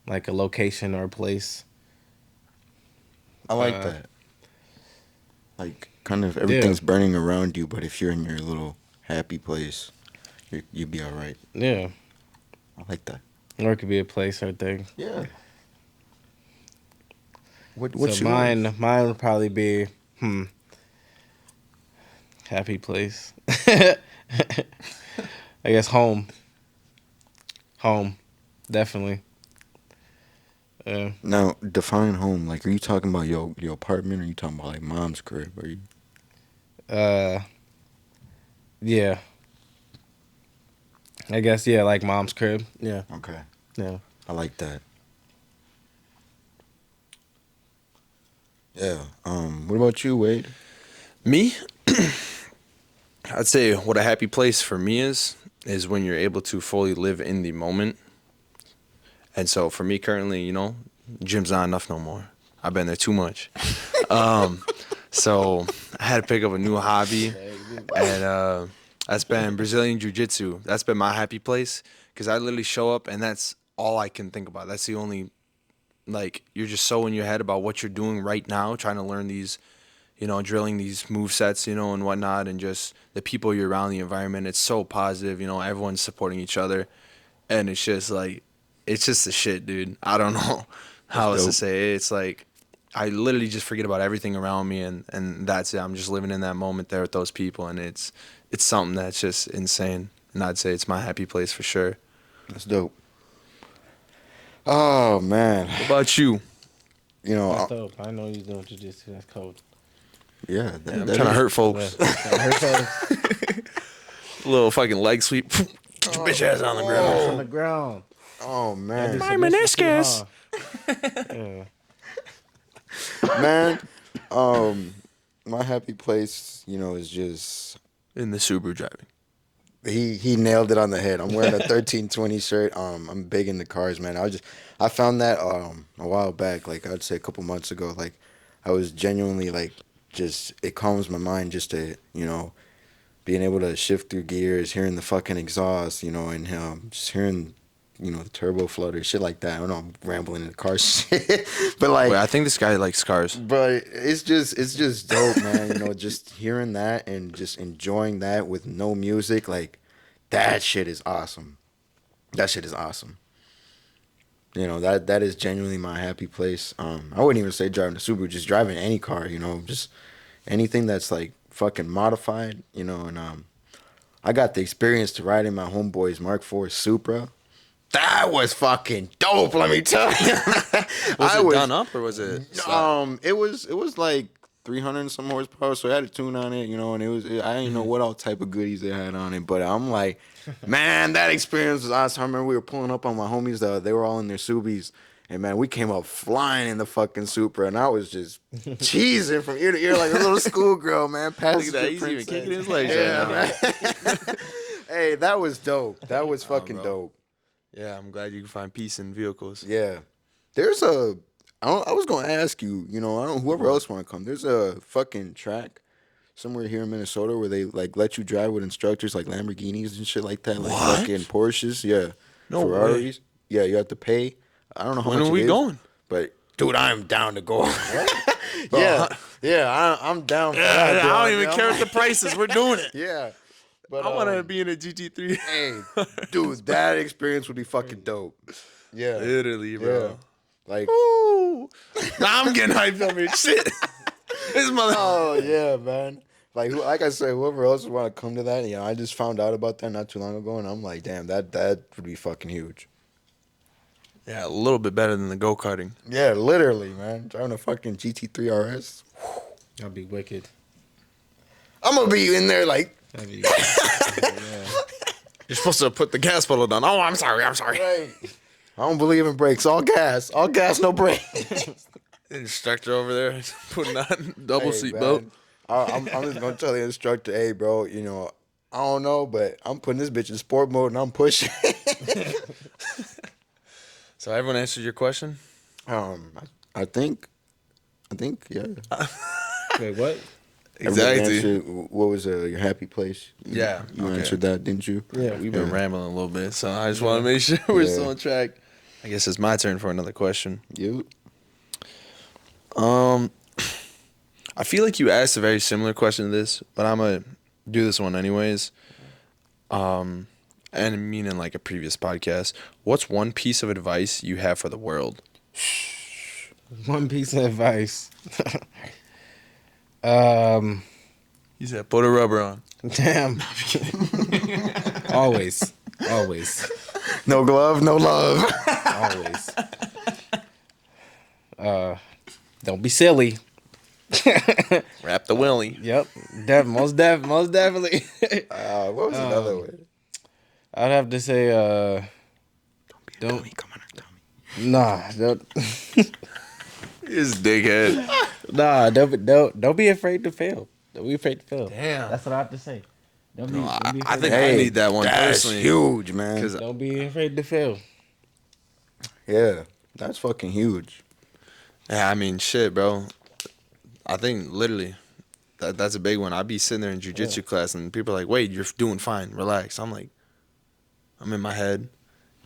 like a location or a place. I like Uh, that. Like kind of yeah, everything's burning around you, but if you're in your little happy place, you'd be all right. yeah, I like that. or it could be a place or thing. Yeah. So What's yours? mine would probably be happy place. I guess home, definitely. Yeah. Now define home. Like, are you talking about your apartment? Or are you talking about like mom's crib? Are you? Uh, yeah. I guess yeah, like mom's crib. Yeah, Okay. yeah. I like that. Yeah. What about you, Wade? Me, I'd say what a happy place for me is when you're able to fully live in the moment. And so for me currently, gym's not enough no more. I've been there too much. Um, so I had to pick up a new hobby, and that's been Brazilian Jiu Jitsu. That's been my happy place because I literally show up and that's all I can think about. That's the only, like, you're just so in your head about what you're doing right now, trying to learn these, drilling these move sets, and whatnot, and just the people you're around, the environment. It's so positive, everyone's supporting each other, and it's just like, it's just the shit, dude. I don't know That's how else to dope. say it. It's like I literally just forget about everything around me, and that's it. I'm just living in that moment there with those people, and it's something that's just insane. And I'd say it's my happy place for sure. That's dope. Oh man. What about you? You know. That's dope. I know you doing jujitsu. That's cold. Yeah. Yeah, I'm That trying to is. hurt Yeah. folks. Little fucking leg sweep. Get your bitch ass on the ground. That's on the ground. Oh man. My meniscus. Yeah. Man. My happy place, is just In the Subaru driving. he nailed it on the head. I'm wearing a 1320 shirt. I'm big into cars, man. I found that a while back, like I'd say a couple months ago. Like I was genuinely like just it calms my mind just to being able to shift through gears, hearing the fucking exhaust, and just hearing the turbo flutter, shit like that. I don't know, I'm rambling in the car shit, but like. Wait, I think this guy likes cars. But it's just dope, man. Just hearing that and just enjoying that with no music, like that shit is awesome. That shit is awesome. That is genuinely my happy place. I wouldn't even say driving a Subaru, just driving any car. Just anything that's like fucking modified. And I got the experience to ride in my homeboy's Mark IV Supra. That was fucking dope. Let me tell you. Was I it was done up or was it? Slap? it was like 300 and some horsepower, so it had a tune on it, and I didn't know what all type of goodies they had on it, but I'm like, man, that experience was awesome. I remember we were pulling up on my homies, they were all in their Subies, and man, we came up flying in the fucking Supra, and I was just cheesing from ear to ear like a little schoolgirl, man. Look at Passenger that. He's even princess. kicking his legs Yeah, right now. man. Hey, that was dope. That was Oh, fucking bro. dope. Yeah, I'm glad you can find peace in vehicles. Yeah. There's I was gonna ask you, I don't whoever else wanna come. There's a fucking track somewhere here in Minnesota where they like let you drive with instructors like Lamborghinis and shit like that, like What? fucking Porsches, yeah. No way. Ferraris. Yeah, you have to pay. I don't know how When much are it we is, going? but dude, I'm down to go. Bro, Yeah. Yeah, I'm down for I that. don't dude. even care what the price is. We're doing it. Yeah. But I want to be in a GT3. hey, dude, that experience would be fucking dope. Yeah. Literally, Yeah. bro. Like Ooh. Now I'm getting hyped over here. Shit. This mother. oh yeah, man. Like I said, whoever else would want to come to that, I just found out about that not too long ago, and I'm like, damn, that would be fucking huge. Yeah, a little bit better than the go karting. Yeah, literally, man. Driving a fucking GT3 RS. That'd be wicked. I'm gonna be in there like, That'd be, yeah. You're supposed to put the gas pedal down. Oh, I'm sorry. right. I don't believe in brakes. All gas, no brakes. Instructor over there putting on double Hey, seatbelt. man, I'm just gonna tell the instructor, hey, bro, you know, I don't know, but I'm putting this bitch in sport mode and I'm pushing. So everyone answered your question? um, I think, yeah. Wait, what? Everybody Exactly. answered, what was your happy place? Yeah, You okay. answered that, didn't you? Yeah. We've been rambling a little bit, so I just want to make sure we're still on track. I guess it's my turn for another question. You. I feel like you asked a very similar question to this, but I'm gonna do this one anyways. And meaning like a previous podcast. What's one piece of advice you have for the world? One piece of advice. He said, "Put a rubber on." Damn. Always. No glove, no love. Always. Don't be silly. Wrap the willy. Yep. Most definitely. What was another one? I'd have to say, don't. Come on, Tommy. Nah, don't. His dickhead. Nah, don't be afraid to fail. Don't be afraid to fail. Damn. That's what I have to say. Don't be, No, don't be I afraid think to I fail. need that one That's personally. huge, man. 'Cause Don't be afraid to fail. Yeah, that's fucking huge. yeah, I mean, shit, bro. I think literally that's a big one. I'd be sitting there in jujitsu class and people are like, "Wait, you're doing fine. Relax." I'm like, I'm in my head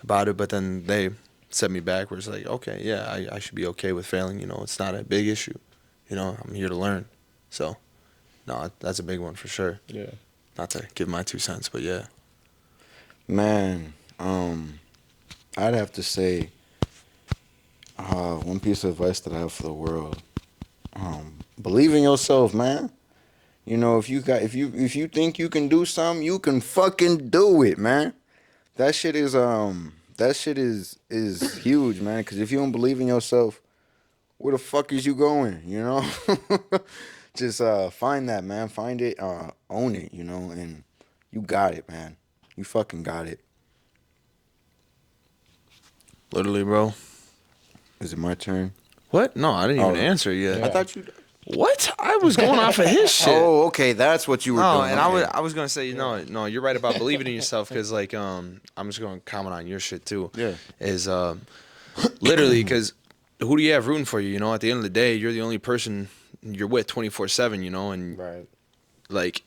about it, but then they set me back where it's like, okay, yeah, I should be okay with failing. You know, it's not a big issue. You know, I'm here to learn. So, no, that's a big one for sure. Yeah. Not to give my 2 cents, but yeah. Man, I'd have to say, one piece of advice that I have for the world. Believe in yourself, man. You know, if you think you can do something, you can fucking do it, man. That shit is huge, man. Because if you don't believe in yourself, where the fuck is you going? You know, just find that, man. Find it, own it. You know, and you got it, man. You fucking got it. Literally, bro. Is it my turn? What? No, I didn't even Oh. answer yet. Yeah. I thought you. What? I was going off of his shit. Oh, okay. That's what you were No, doing. and Okay. I was gonna say no. You're right about believing in yourself because like I'm just gonna comment on your shit too. Yeah. Is literally because who do you have rooting for you? You know, at the end of the day, you're the only person you're with 24/7. You know, and Right. like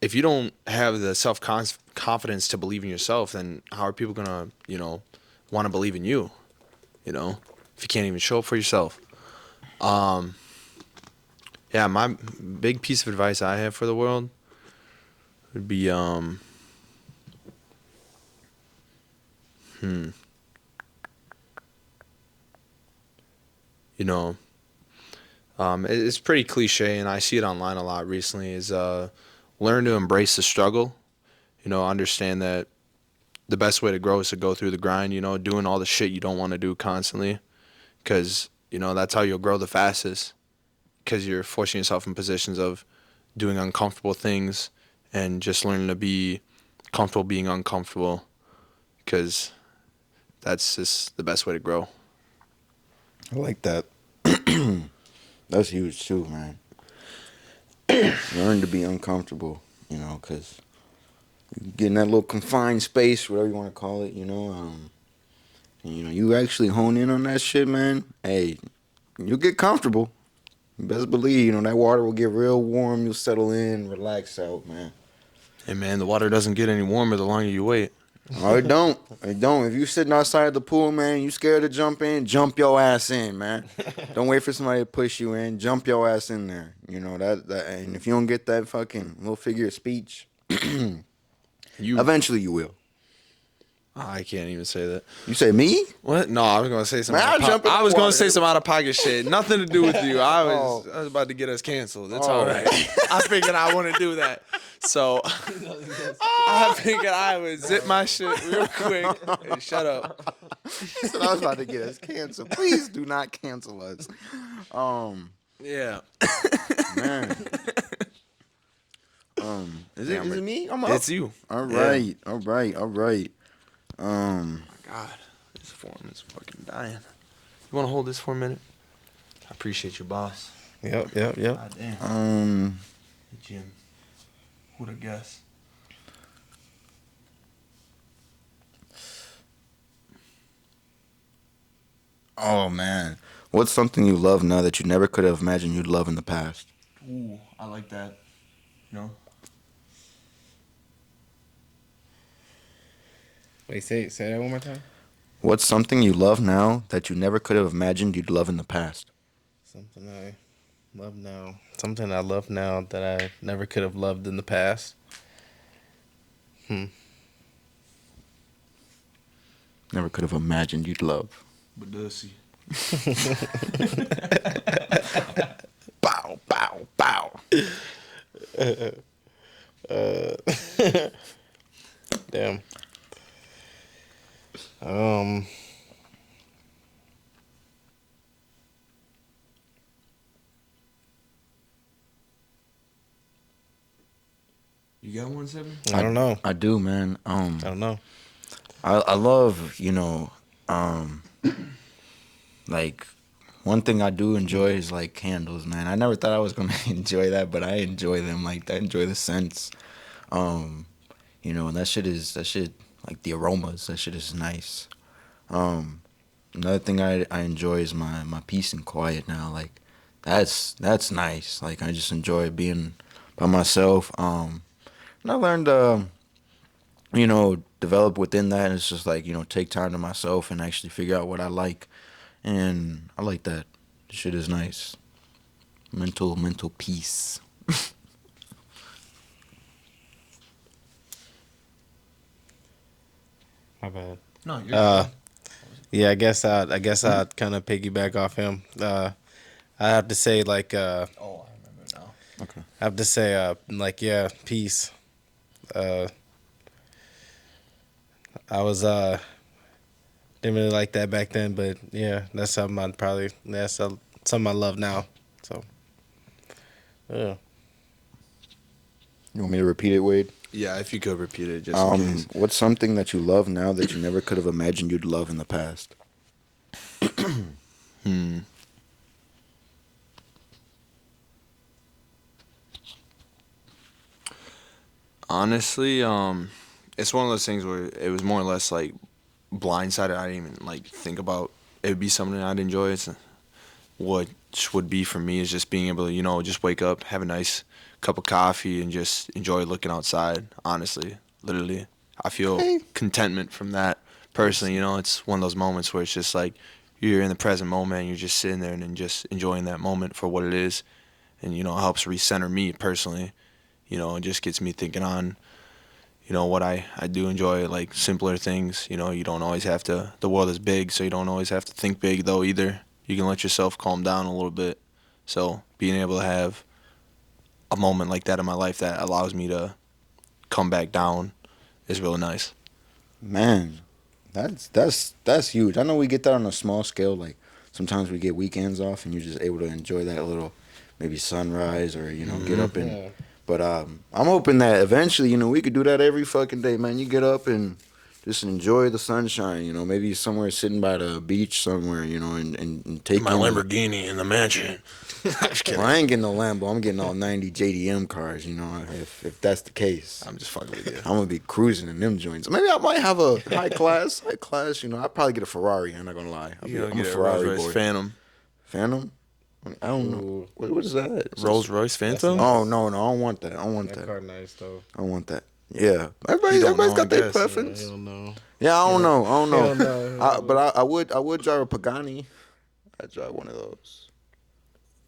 if you don't have the self confidence to believe in yourself, then how are people gonna want to believe in you? You know, if you can't even show up for yourself. Yeah, my big piece of advice I have for the world would be it's pretty cliche and I see it online a lot recently is learn to embrace the struggle. You know, understand that the best way to grow is to go through the grind, you know, doing all the shit you don't want to do constantly because, you know, that's how you'll grow the fastest because you're forcing yourself in positions of doing uncomfortable things and just learning to be comfortable being uncomfortable because that's just the best way to grow. I like that. That's huge too, man. Learn to be uncomfortable, you know, because you get in that little confined space, whatever you want to call it, you know. And, you know, you actually hone in on that shit, man. Hey, you'll get comfortable. You best believe, you know, that water will get real warm. You'll settle in, relax out, man. Hey, man, the water doesn't get any warmer the longer you wait. Oh, it don't. It don't. If you sitting outside the pool, man, you scared to jump in, jump your ass in, man. Don't wait for somebody to push you in. Jump your ass in there. You know, that and if you don't get that fucking little figure of speech, eventually you will. I can't even say that. You say me? What? No, I was gonna say something. Man, I'll jump in I the was gonna water. say some out of pocket shit. Nothing to do with you. I was about to get us canceled. It's all right. I figured I want to do that, so I figured I would zip my shit real quick and shut up. He said I was about to get us canceled. Please do not cancel us. Yeah. Man. Is it Damn is it. it me? I'm up. It's you. All Yeah. right, all right, all right. My God, this form is fucking dying. You want to hold this for a minute? I appreciate you, boss. Yep. God damn. Um. The gym. Who'd have guessed? Oh man, what's something you love now that you never could have imagined you'd love in the past? Ooh, I like that. No. Wait, say that one more time. What's something you love now that you never could have imagined you'd love in the past? Something I love now. Something I love now that I never could have loved in the past. Never could have imagined you'd love. But does he? Bow, bow, bow. Damn. Um. You got one, Seven? I don't know. I do, man. I don't know. I love, um, like one thing I do enjoy is like candles, man. I never thought I was gonna enjoy that, but I enjoy them. Like I enjoy the scents. Um, and that shit like the aromas. That shit is nice. Um, Another thing I enjoy is my peace and quiet now. Like that's nice. Like I just enjoy being by myself. And I learned develop within that. It's just like, take time to myself and actually figure out what I like. And I like that. Shit is nice. Mental peace. My bad. No, you're Uh, good. yeah, I guess I'd kind of piggyback off him. I have to say Oh, I remember now. Okay. I have to say yeah, peace. Uh, I was didn't really like that back then, but yeah, that's something something I love now. So yeah. You want me to repeat it, Wade? Yeah, if you could repeat it just in case. What's something that you love now that you never could have imagined you'd love in the past? Hmm. Honestly, it's one of those things where it was more or less like blindsided. I didn't even like think about it would be something I'd enjoy. It's what would be for me is just being able to, just wake up, have a nice cup of coffee, and just enjoy looking outside. Honestly, literally, I feel Okay. contentment from that personally. It's one of those moments where it's just like you're in the present moment and you're just sitting there and then just enjoying that moment for what it is. And, it helps recenter me personally. It just gets me thinking on, what I do enjoy, like simpler things. You don't always have to, the world is big, so you don't always have to think big though either. You can let yourself calm down a little bit. So being able to have a moment like that in my life that allows me to come back down is really nice. Man, that's huge. I know we get that on a small scale. Like sometimes we get weekends off, and you're just able to enjoy that little, maybe sunrise, or get Hmm. up and. Yeah. But I'm hoping that eventually, we could do that every fucking day, man. You get up and just enjoy the sunshine. Maybe somewhere sitting by the beach somewhere, and take My in the. Lamborghini in the mansion. I'm just Well, kidding. I ain't getting no Lambo. I'm getting all 90 JDM cars. If that's the case. I'm just fucking with you. I'm gonna be cruising in them joints. Maybe I might have a high class. High class, I'd probably get a Ferrari. I'm not gonna lie. I'm a Get a Rolls Ferrari Royce boy. Phantom. Phantom? I don't know. Ooh, What is that? Rolls Royce that's Phantom? nice. Oh no, I don't want that. I don't want That that. car nice though. I don't want that. Yeah, You don't everybody's know, I got their guess. preference. Hell no. Yeah, I don't know. I don't know. Hell no. Hell But no. I would drive a Pagani. I'd drive one of those.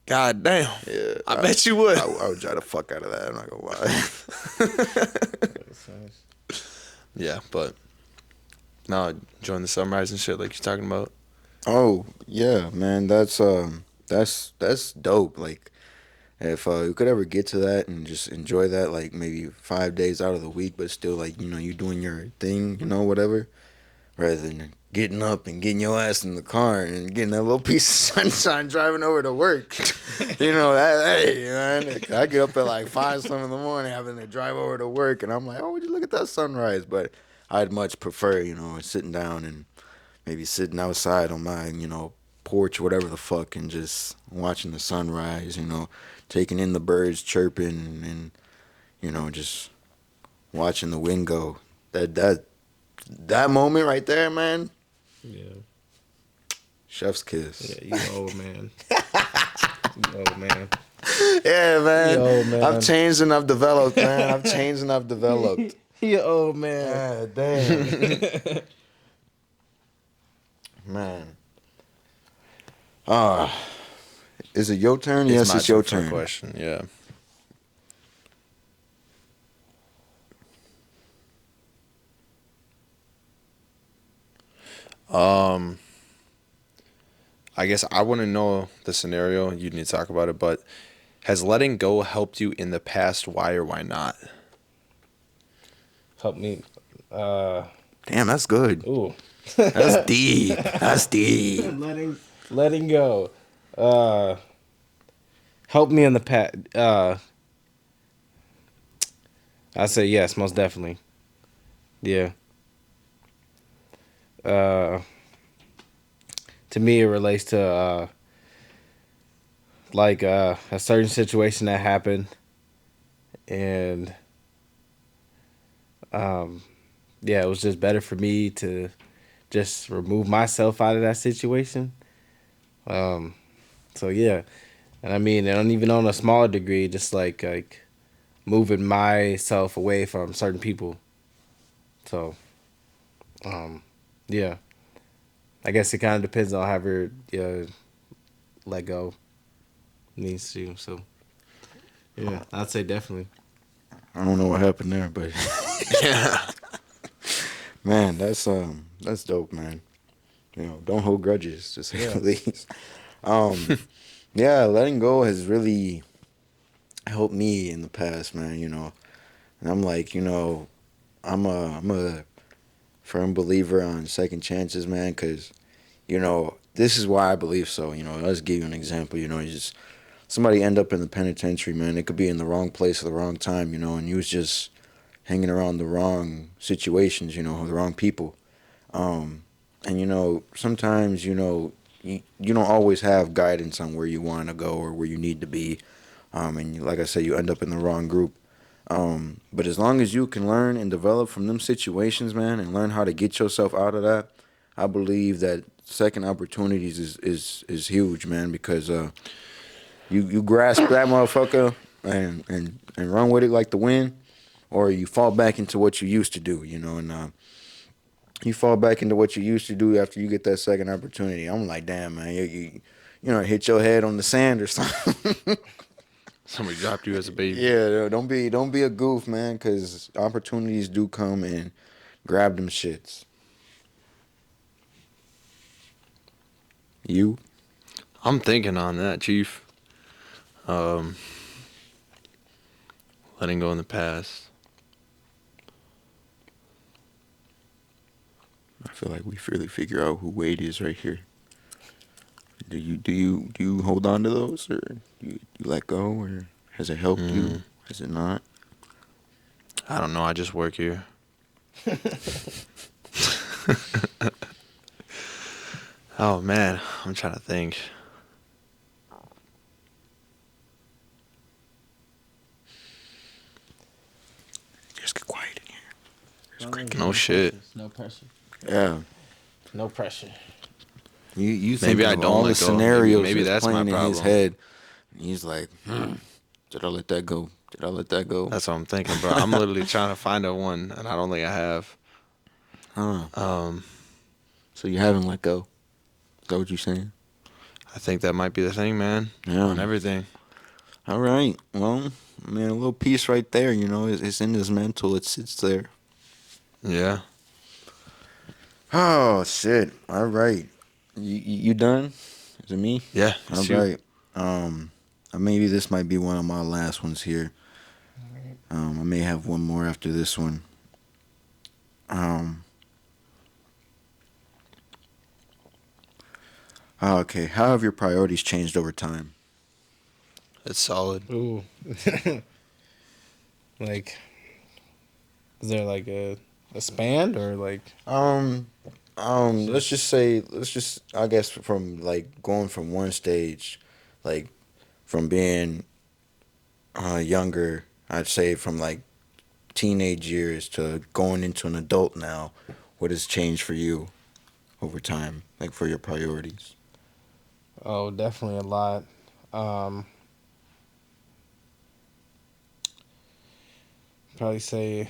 God damn. Yeah, I bet you would. I would drive the fuck out of that. I'm not gonna lie. That's nice. Yeah, but no, enjoying the sunrise and shit like you're talking about. Oh yeah, man, that's dope. Like if you could ever get to that and just enjoy that, like maybe 5 days out of the week, but still like you doing your thing, whatever. rather than getting up and getting your ass in the car and getting that little piece of sunshine driving over to work. You know, hey, man, I get up at like 5, 7 in the morning having to drive over to work, and I'm like, oh, would you look at that sunrise? But I'd much prefer, sitting down and maybe sitting outside on my, porch or whatever the fuck and just watching the sunrise, taking in the birds chirping and, just watching the wind go. That moment right there, man, Yeah. chef's kiss. Yeah, you old man. You old man. Yeah, man. Yo, man. I've changed and I've developed, man. I've changed and I've developed. You old man. God damn. Man. Is it your turn? Yes, my it's your turn for a turn. question. Yeah. I guess I want to know the scenario. You need to talk about it, but has letting go helped you in the past? Why or why not? Help me. Damn, that's good. Ooh. That's deep. That's deep. Letting go. Help me in the past. I say yes, most definitely. Yeah. To me, it relates to like a certain situation that happened, and yeah, it was just better for me to just remove myself out of that situation. So yeah, and I mean, and even on a smaller degree, just like moving myself away from certain people. So, yeah, I guess it kind of depends on however let go needs to. So, yeah, I'd say definitely. I don't know what happened there, but Yeah. man, that's dope, man. Don't hold grudges, to say the least. Yeah, letting go has really helped me in the past, man. And I'm like, I'm a firm believer on second chances, man, because this is why I believe so. Let's give you an example. You just somebody end up in the penitentiary, man. It could be in the wrong place at the wrong time, and you was just hanging around the wrong situations, the wrong people. And sometimes you don't always have guidance on where you want to go or where you need to be. Like I said, you end up in the wrong group. But as long as you can learn and develop from them situations, man, and learn how to get yourself out of that, I believe that second opportunities is huge, man, because you grasp that motherfucker and run with it like the wind, or you fall back into what you used to do, and you fall back into what you used to do after you get that second opportunity. I'm like, damn, man, hit your head on the sand or something. Somebody dropped you as a baby. Yeah, don't be a goof, man, because opportunities do come and grab them shits. You? I'm thinking on that, Chief. Letting go in the past. I feel like we really figure out who Wade is right here. Do you hold on to those, or you let go, or has it helped you? Has it not? I don't know. I just work here. Oh man, I'm trying to think. Just get quiet in here. No shit. No pressure. Yeah. No pressure. You Maybe think I of don't all the let go. scenarios Maybe that's that's my playing in his problem. head. And he's like, did I let that go? Did I let that go? That's what I'm thinking, bro. I'm literally trying to find a one, and I don't think I have. Huh. So you haven't let go? Is that what you're saying? I think that might be the thing, man. Yeah. On everything. All right. Well, I mean, a little piece right there, it's in his mental. It sits there. Yeah. Oh, shit. All right. You done? Is it me? Yeah. All It's you. right. Maybe this might be one of my last ones here. I may have one more after this one. Okay. How have your priorities changed over time? It's solid. Ooh, like, is there like a span or like? Um, let's just say, I guess, from like going from one stage, like from being younger, I'd say from like teenage years to going into an adult now, what has changed for you over time, like for your priorities? Oh, definitely a lot. Um, Probably say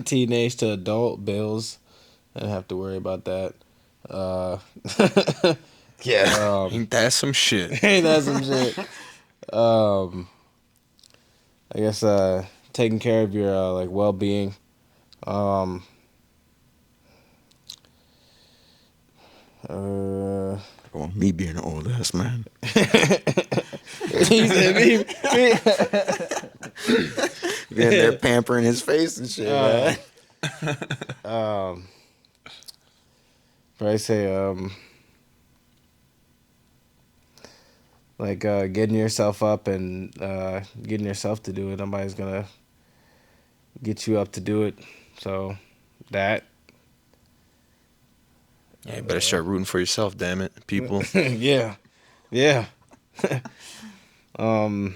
teenage to adult bills. I didn't have to worry about that. Uh, Yeah. um, Ain't that some shit? Ain't that some shit? Um, I guess taking care of your like well being. Um, uh, Well, me being an old ass man. he said me. Being there pampering his face and shit, uh, man. um, but I say like getting yourself up and getting yourself to do it. Nobody's gonna get you up to do it. So that Yeah, you better start rooting for yourself, damn it, people. yeah, yeah. um,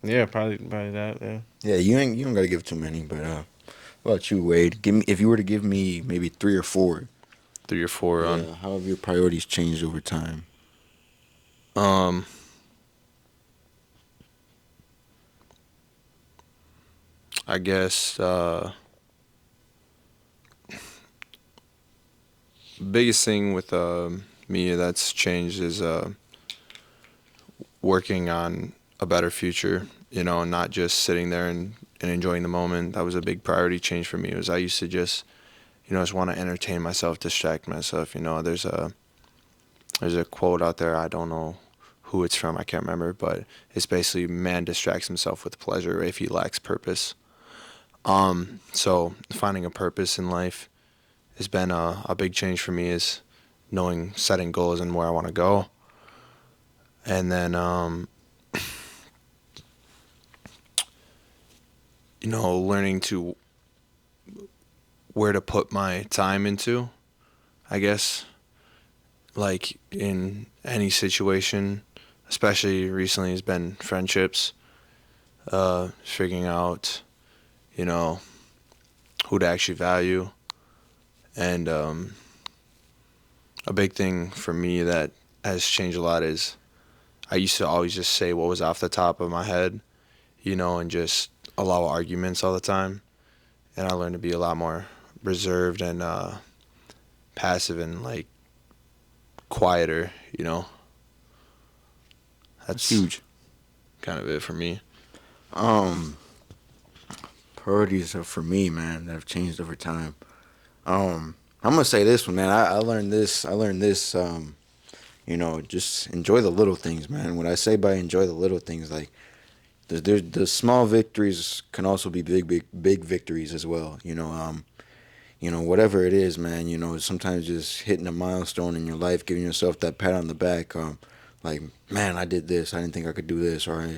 yeah, probably that. Yeah. Yeah, you don't gotta give too many, but what about you, Wade? Give me if you were to give me maybe three or four. 3 or 4 on. Yeah, how have your priorities changed over time? Um, I guess biggest thing with me that's changed is working on a better future. You know, not just sitting there and enjoying the moment. That was a big priority change for me. Was I used to just, just want to entertain myself, distract myself. There's a quote out there. I don't know who it's from. I can't remember, but it's basically man distracts himself with pleasure if he lacks purpose. So finding a purpose in life has been a big change for me. Is knowing setting goals and where I want to go, and then learning to where to put my time into. I guess like in any situation, especially recently, has been friendships. Figuring out you know who to actually value, and a big thing for me that has changed a lot is I used to always just say what was off the top of my head, and just allow arguments all the time. And I learned to be a lot more reserved and passive and like quieter. That's That's huge. kind of it for me. Um, Priorities are for me, man, that have changed over time. I'm gonna say this one, man. I learned this. I learned this. Just enjoy the little things, man. What I say by enjoy the little things, like the small victories can also be big victories as well. Whatever it is, man. Sometimes just hitting a milestone in your life, giving yourself that pat on the back. Like, man, I did this. I didn't think I could do this, or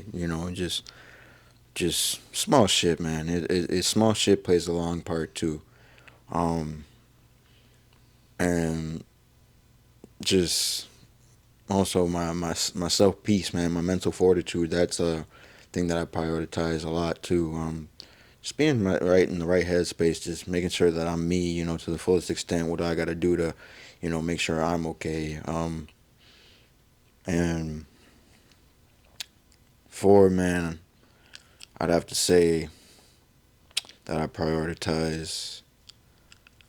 just small shit, man. It small shit plays a long part too. Um, and just also my self peace, man. My mental fortitude. That's a thing that I prioritize a lot too. Just being right in the right headspace, just making sure that I'm me, to the fullest extent. What do I got to do to, make sure I'm okay. And four, man, I'd have to say that I prioritize,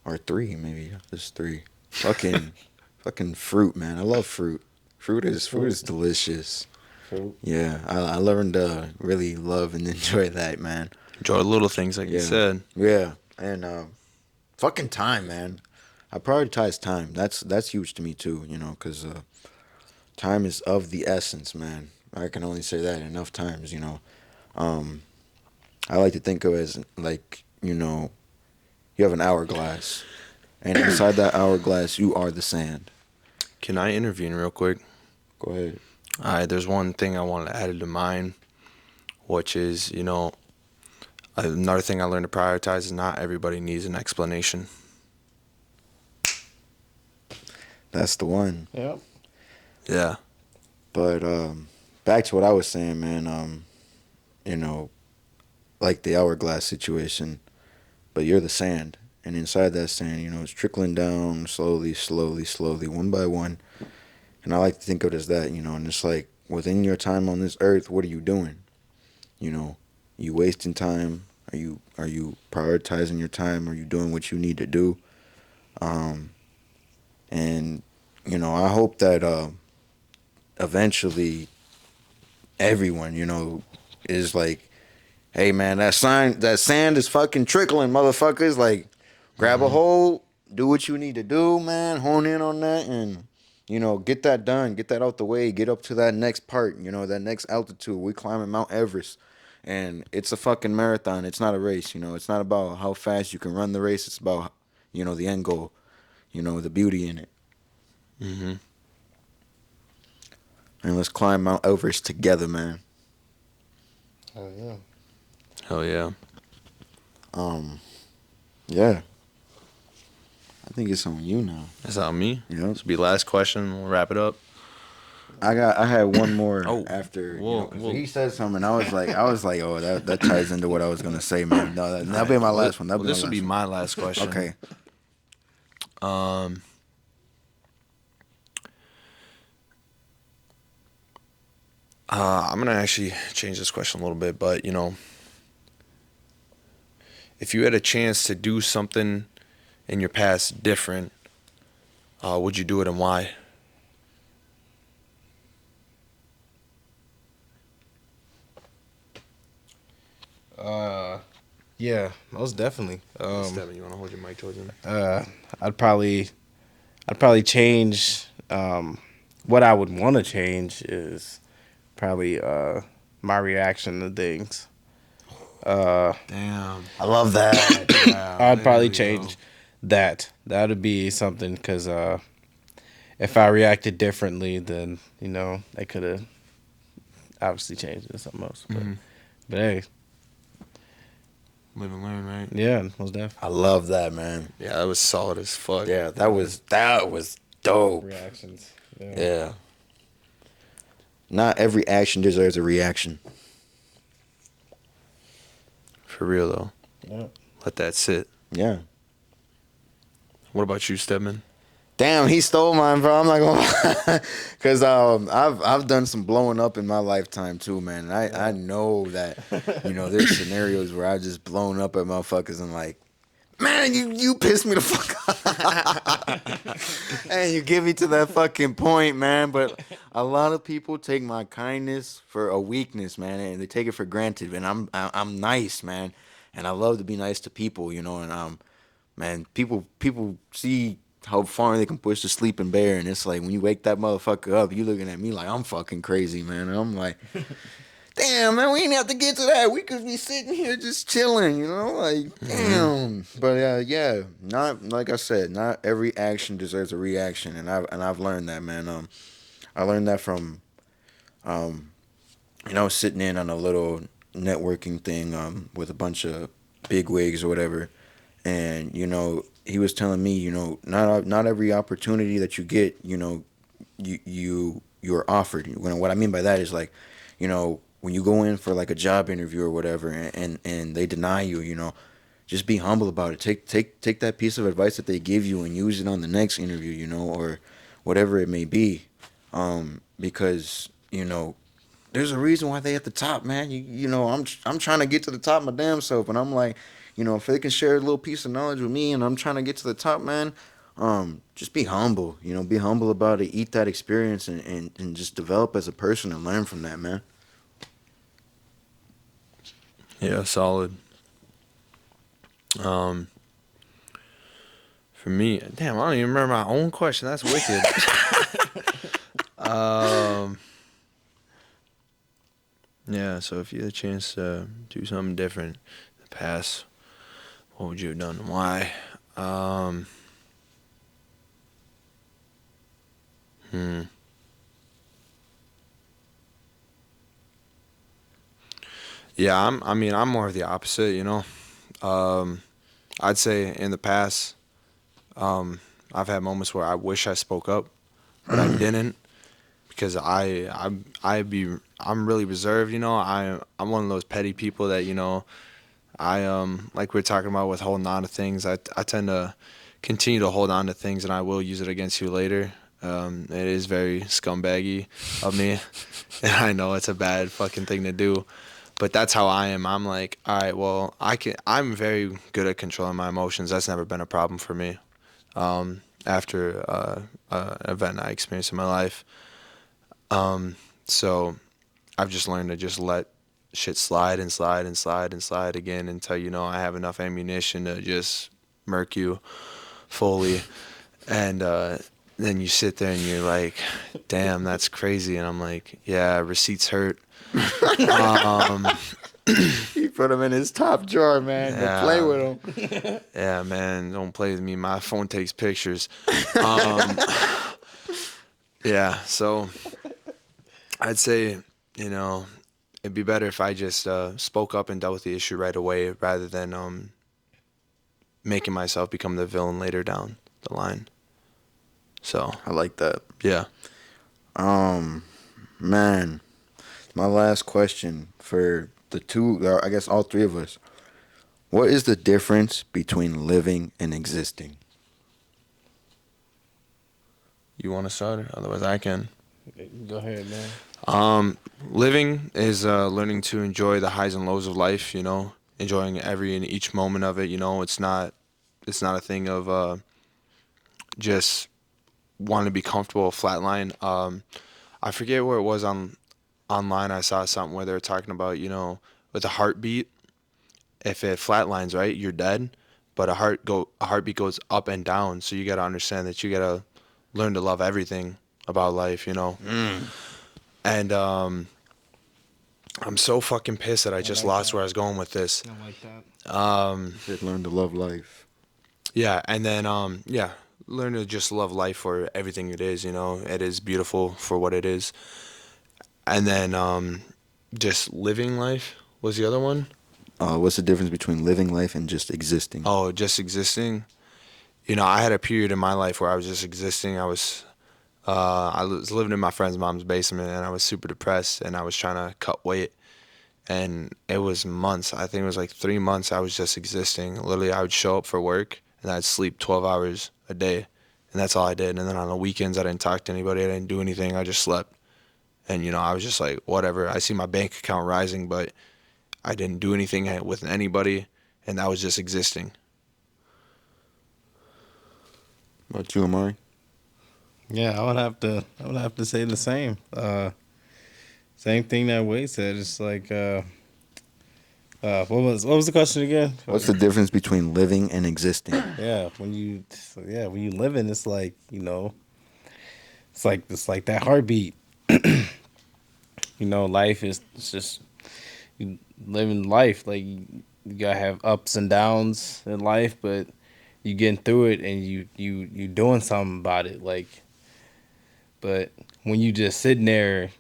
or three, maybe just three. Fucking, fucking fruit, man. I love fruit. Fruit is delicious. Fruit. Yeah, I learned to really love and enjoy that, man. Enjoy the little things, like you Yeah, said. yeah, and fucking time, man. I prioritize time. That's huge to me too. Because time is of the essence, man. I can only say that enough times. Um, I like to think of it as like you have an hourglass, And inside that hourglass, you are the sand. Can I intervene real quick? Go ahead. All right, there's one thing I wanted to add to mine, which is, another thing I learned to prioritize is not everybody needs an explanation. That's the one. Yep. Yeah. But back to what I was saying, man. You know, like the hourglass situation, but you're the sand, and inside that sand, it's trickling down slowly, slowly, slowly, one by one. And I like to think of it as that, and it's like within your time on this earth, what are you doing? You wasting time? Are you prioritizing your time? Are you doing what you need to do? Um, and I hope that eventually everyone, is like, hey man, that sand is fucking trickling, motherfuckers. Like, grab a hold, do what you need to do, man. Hone in on that, and get that done, get that out the way, get up to that next part. That next altitude. We climbing Mount Everest, and it's a fucking marathon. It's not a race. It's not about how fast you can run the race. It's about the end goal. The beauty in it. Mm-hmm. And let's climb Mount Everest together, man. Oh yeah. Hell yeah. Yeah. I think it's on you now. That's on me. Yep. This will be last question. We'll wrap it up. I had one more Oh, after whoa, 'cause whoa. he said something. I was like, oh, that ties into what I was gonna say, man. No, that'll be my last one. That'll be This my will be last my last one. question. Okay. Um, I'm gonna actually change this question a little bit, but if you had a chance to do something in your past different, would you do it and why? Yeah, most definitely. Steven, you want to hold your mic towards him? I'd probably change. What I would want to change is probably my reaction to things. Damn. I love that. I'd probably change that. That would be something because if I reacted differently, then I could have obviously changed it to something else. But hey, Live and learn, right? yeah, most definitely. I love that, man. Yeah, that was solid as fuck. Yeah, that was dope. Reactions. Yeah. Not every action deserves a reaction. For real though. Yeah. Let that sit. Yeah. What about you, Stedman? Damn, he stole mine, bro. I'm not gonna, cause I've done some blowing up in my lifetime too, man. I know that there's scenarios where I just blown up at motherfuckers and like, man, you pissed me the fuck off, and you get me to that fucking point, man. But a lot of people take my kindness for a weakness, man, and they take it for granted. And I'm nice, man, and I love to be nice to people, and man, people see how far they can push the sleeping bear, and it's like when you wake that motherfucker up, you looking at me like I'm fucking crazy, man. And I'm like, damn, man, we ain't have to get to that. We could be sitting here just chilling, like damn. But yeah, not like I said, not every action deserves a reaction, and I've learned that, man. I learned that from sitting in on a little networking thing with a bunch of bigwigs or whatever. And he was telling me, not every opportunity that you get, you're offered. What I mean by that is like, when you go in for like a job interview or whatever, and they deny you, just be humble about it. Take that piece of advice that they give you and use it on the next interview, or whatever it may be, because there's a reason why they at the top, man. I'm trying to get to the top of my damn self, and I'm like, if they can share a little piece of knowledge with me, and I'm trying to get to the top, man, just be humble. Be humble about it. Eat that experience, and just develop as a person and learn from that, man. Yeah, solid. For me, damn, I don't even remember my own question. That's wicked. Yeah, so if you had a chance to do something different in the past, what would you have done and why? Hmm. Yeah, I mean, I'm more of the opposite. Um, I'd say in the past, um, I've had moments where I wish I spoke up, but I didn't because I'm really reserved. I'm one of those petty people that like we are talking about with holding on to things. I tend to continue to hold on to things, and I will use it against you later. It is very scumbaggy of me, and I know it's a bad fucking thing to do. But that's how I am. I'm like, all right, well, I'm very good at controlling my emotions. That's never been a problem for me. After an event I experienced in my life, so I've just learned to just let shit slide and slide and slide and slide again until I have enough ammunition to just murk you fully. And then you sit there and you're like, damn, that's crazy. And I'm like, yeah, receipts hurt. Um, He put him in his top drawer, man. Don't play yeah, with him. yeah, man, don't play with me. My phone takes pictures. Um, yeah, so I'd say, you know, it'd be better if I just spoke up and dealt with the issue right away rather than making myself become the villain later down the line. So, I like that. yeah. Um, man, my last question for the two, or I guess all three of us. What is the difference between living and existing? You want to start? Otherwise, I can. Go ahead, man. Living is learning to enjoy the highs and lows of life. Enjoying every and each moment of it. It's not a thing of just wanting to be comfortable, flatline. I forget where it was online. I saw something where they were talking about, with a heartbeat, if it flatlines, right, you're dead. But a heartbeat goes up and down. So you got to understand that you got to learn to love everything about life. And I'm so fucking pissed that I I just like lost that. where I was going with this. I like that. You should learn to love life. Yeah, and then yeah, learn to just love life for everything it is. It is beautiful for what it is. And then just living life was the other one. What's the difference between living life and just existing? Oh, just existing. I had a period in my life where I was just existing. I was living in my friend's mom's basement, and I was super depressed, and I was trying to cut weight. And it was months. I think it was like 3 months. I was just existing. Literally, I would show up for work, and I'd sleep 12 hours a day, and that's all I did. And then on the weekends, I didn't talk to anybody. I didn't do anything. I just slept. And I was just like, whatever. I see my bank account rising, but I didn't do anything with anybody, and that was just existing. What about you, Amari? Yeah, I would have to say the same. Same thing that Wade said. It's like what was the question again? What's the difference between living and existing? When you live in, it's like it's like that heartbeat. Life is it's just you living life. Like you gotta have ups and downs in life, but you getting through it and you doing something about it. But when you just sitting there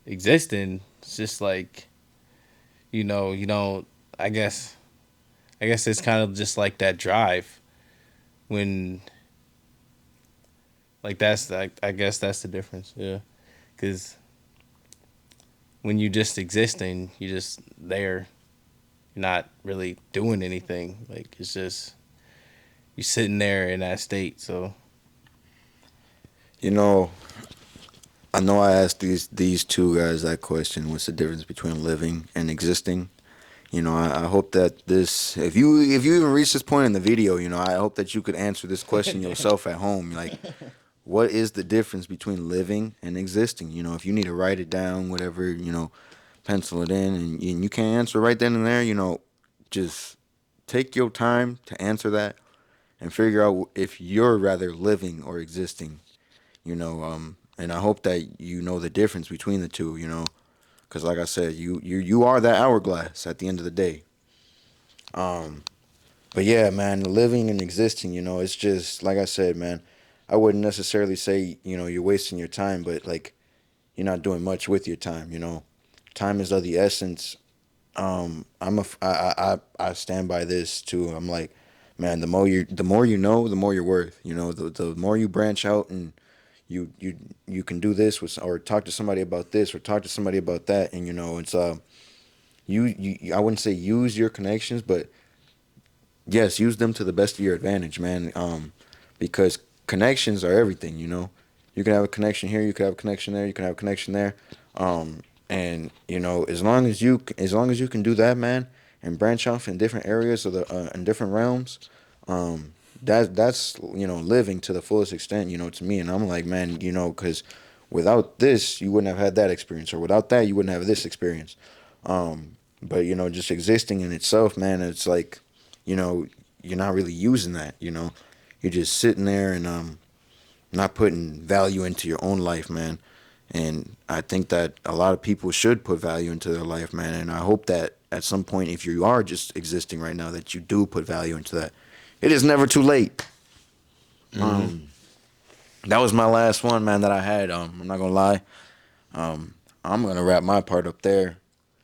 existing, it's just like you don't. I guess it's kind of just like that drive when like that's like I guess that's the difference. Yeah, because when you just existing, you just there. You're not really doing anything. Like it's just you sitting there in that state. So You know, I know I asked these two guys that question. What's the difference between living and existing? I hope that this, if you even reach this point in the video, I hope that you could answer this question yourself at home. Like, what is the difference between living and existing? If you need to write it down, whatever, pencil it in, and you can't answer right then and there, just take your time to answer that and figure out if you're rather living or existing. And I hope that you know the difference between the two. Because like I said, you are that hourglass at the end of the day. But yeah, man, living and existing, it's just like I said, man. I wouldn't necessarily say, you're wasting your time, but like you're not doing much with your time. Time is of the essence. I stand by this too. I'm like, man, the more you know, the more you're worth. The more you branch out and you can do this with, or talk to somebody about this, or talk to somebody about that, and it's I wouldn't say use your connections, but yes, use them to the best of your advantage, man. Because connections are everything. You can have a connection here, you can have a connection there, you can have a connection there. And as long as you can do that, man, and branch off in different areas of the in different realms, that's living to the fullest extent, to me. And I'm like, man, because without this, you wouldn't have had that experience, or without that, you wouldn't have this experience. But just existing in itself, man, it's like, you're not really using that. You're just sitting there and not putting value into your own life, man. And I think that a lot of people should put value into their life, man. And I hope that at some point, if you are just existing right now, that you do put value into that. It is never too late. That was my last one, man, that I had. I'm not gonna lie. I'm gonna wrap my part up there.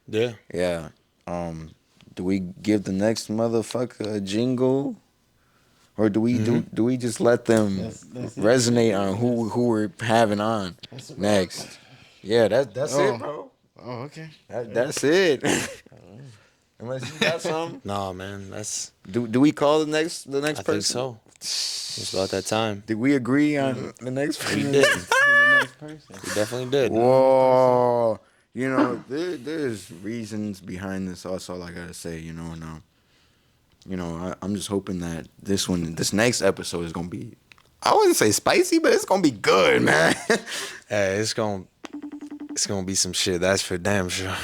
Yeah. Yeah. Do we give the next motherfucker a jingle? Or do we just let them That's it. resonate on who we're having on next? Yeah, that's it, bro. Oh, okay. That's it. Unless you got something. Nah, man, that's. Do we call the next I person? think so. It's about that time. Did we agree on the next person? We did. The next person. We definitely did. Whoa. There's reasons behind this. That's all I gotta say. And I'm just hoping that this next episode is gonna be, I wouldn't say spicy, but it's gonna be good, man. Hey, it's gonna be some shit. That's for damn sure.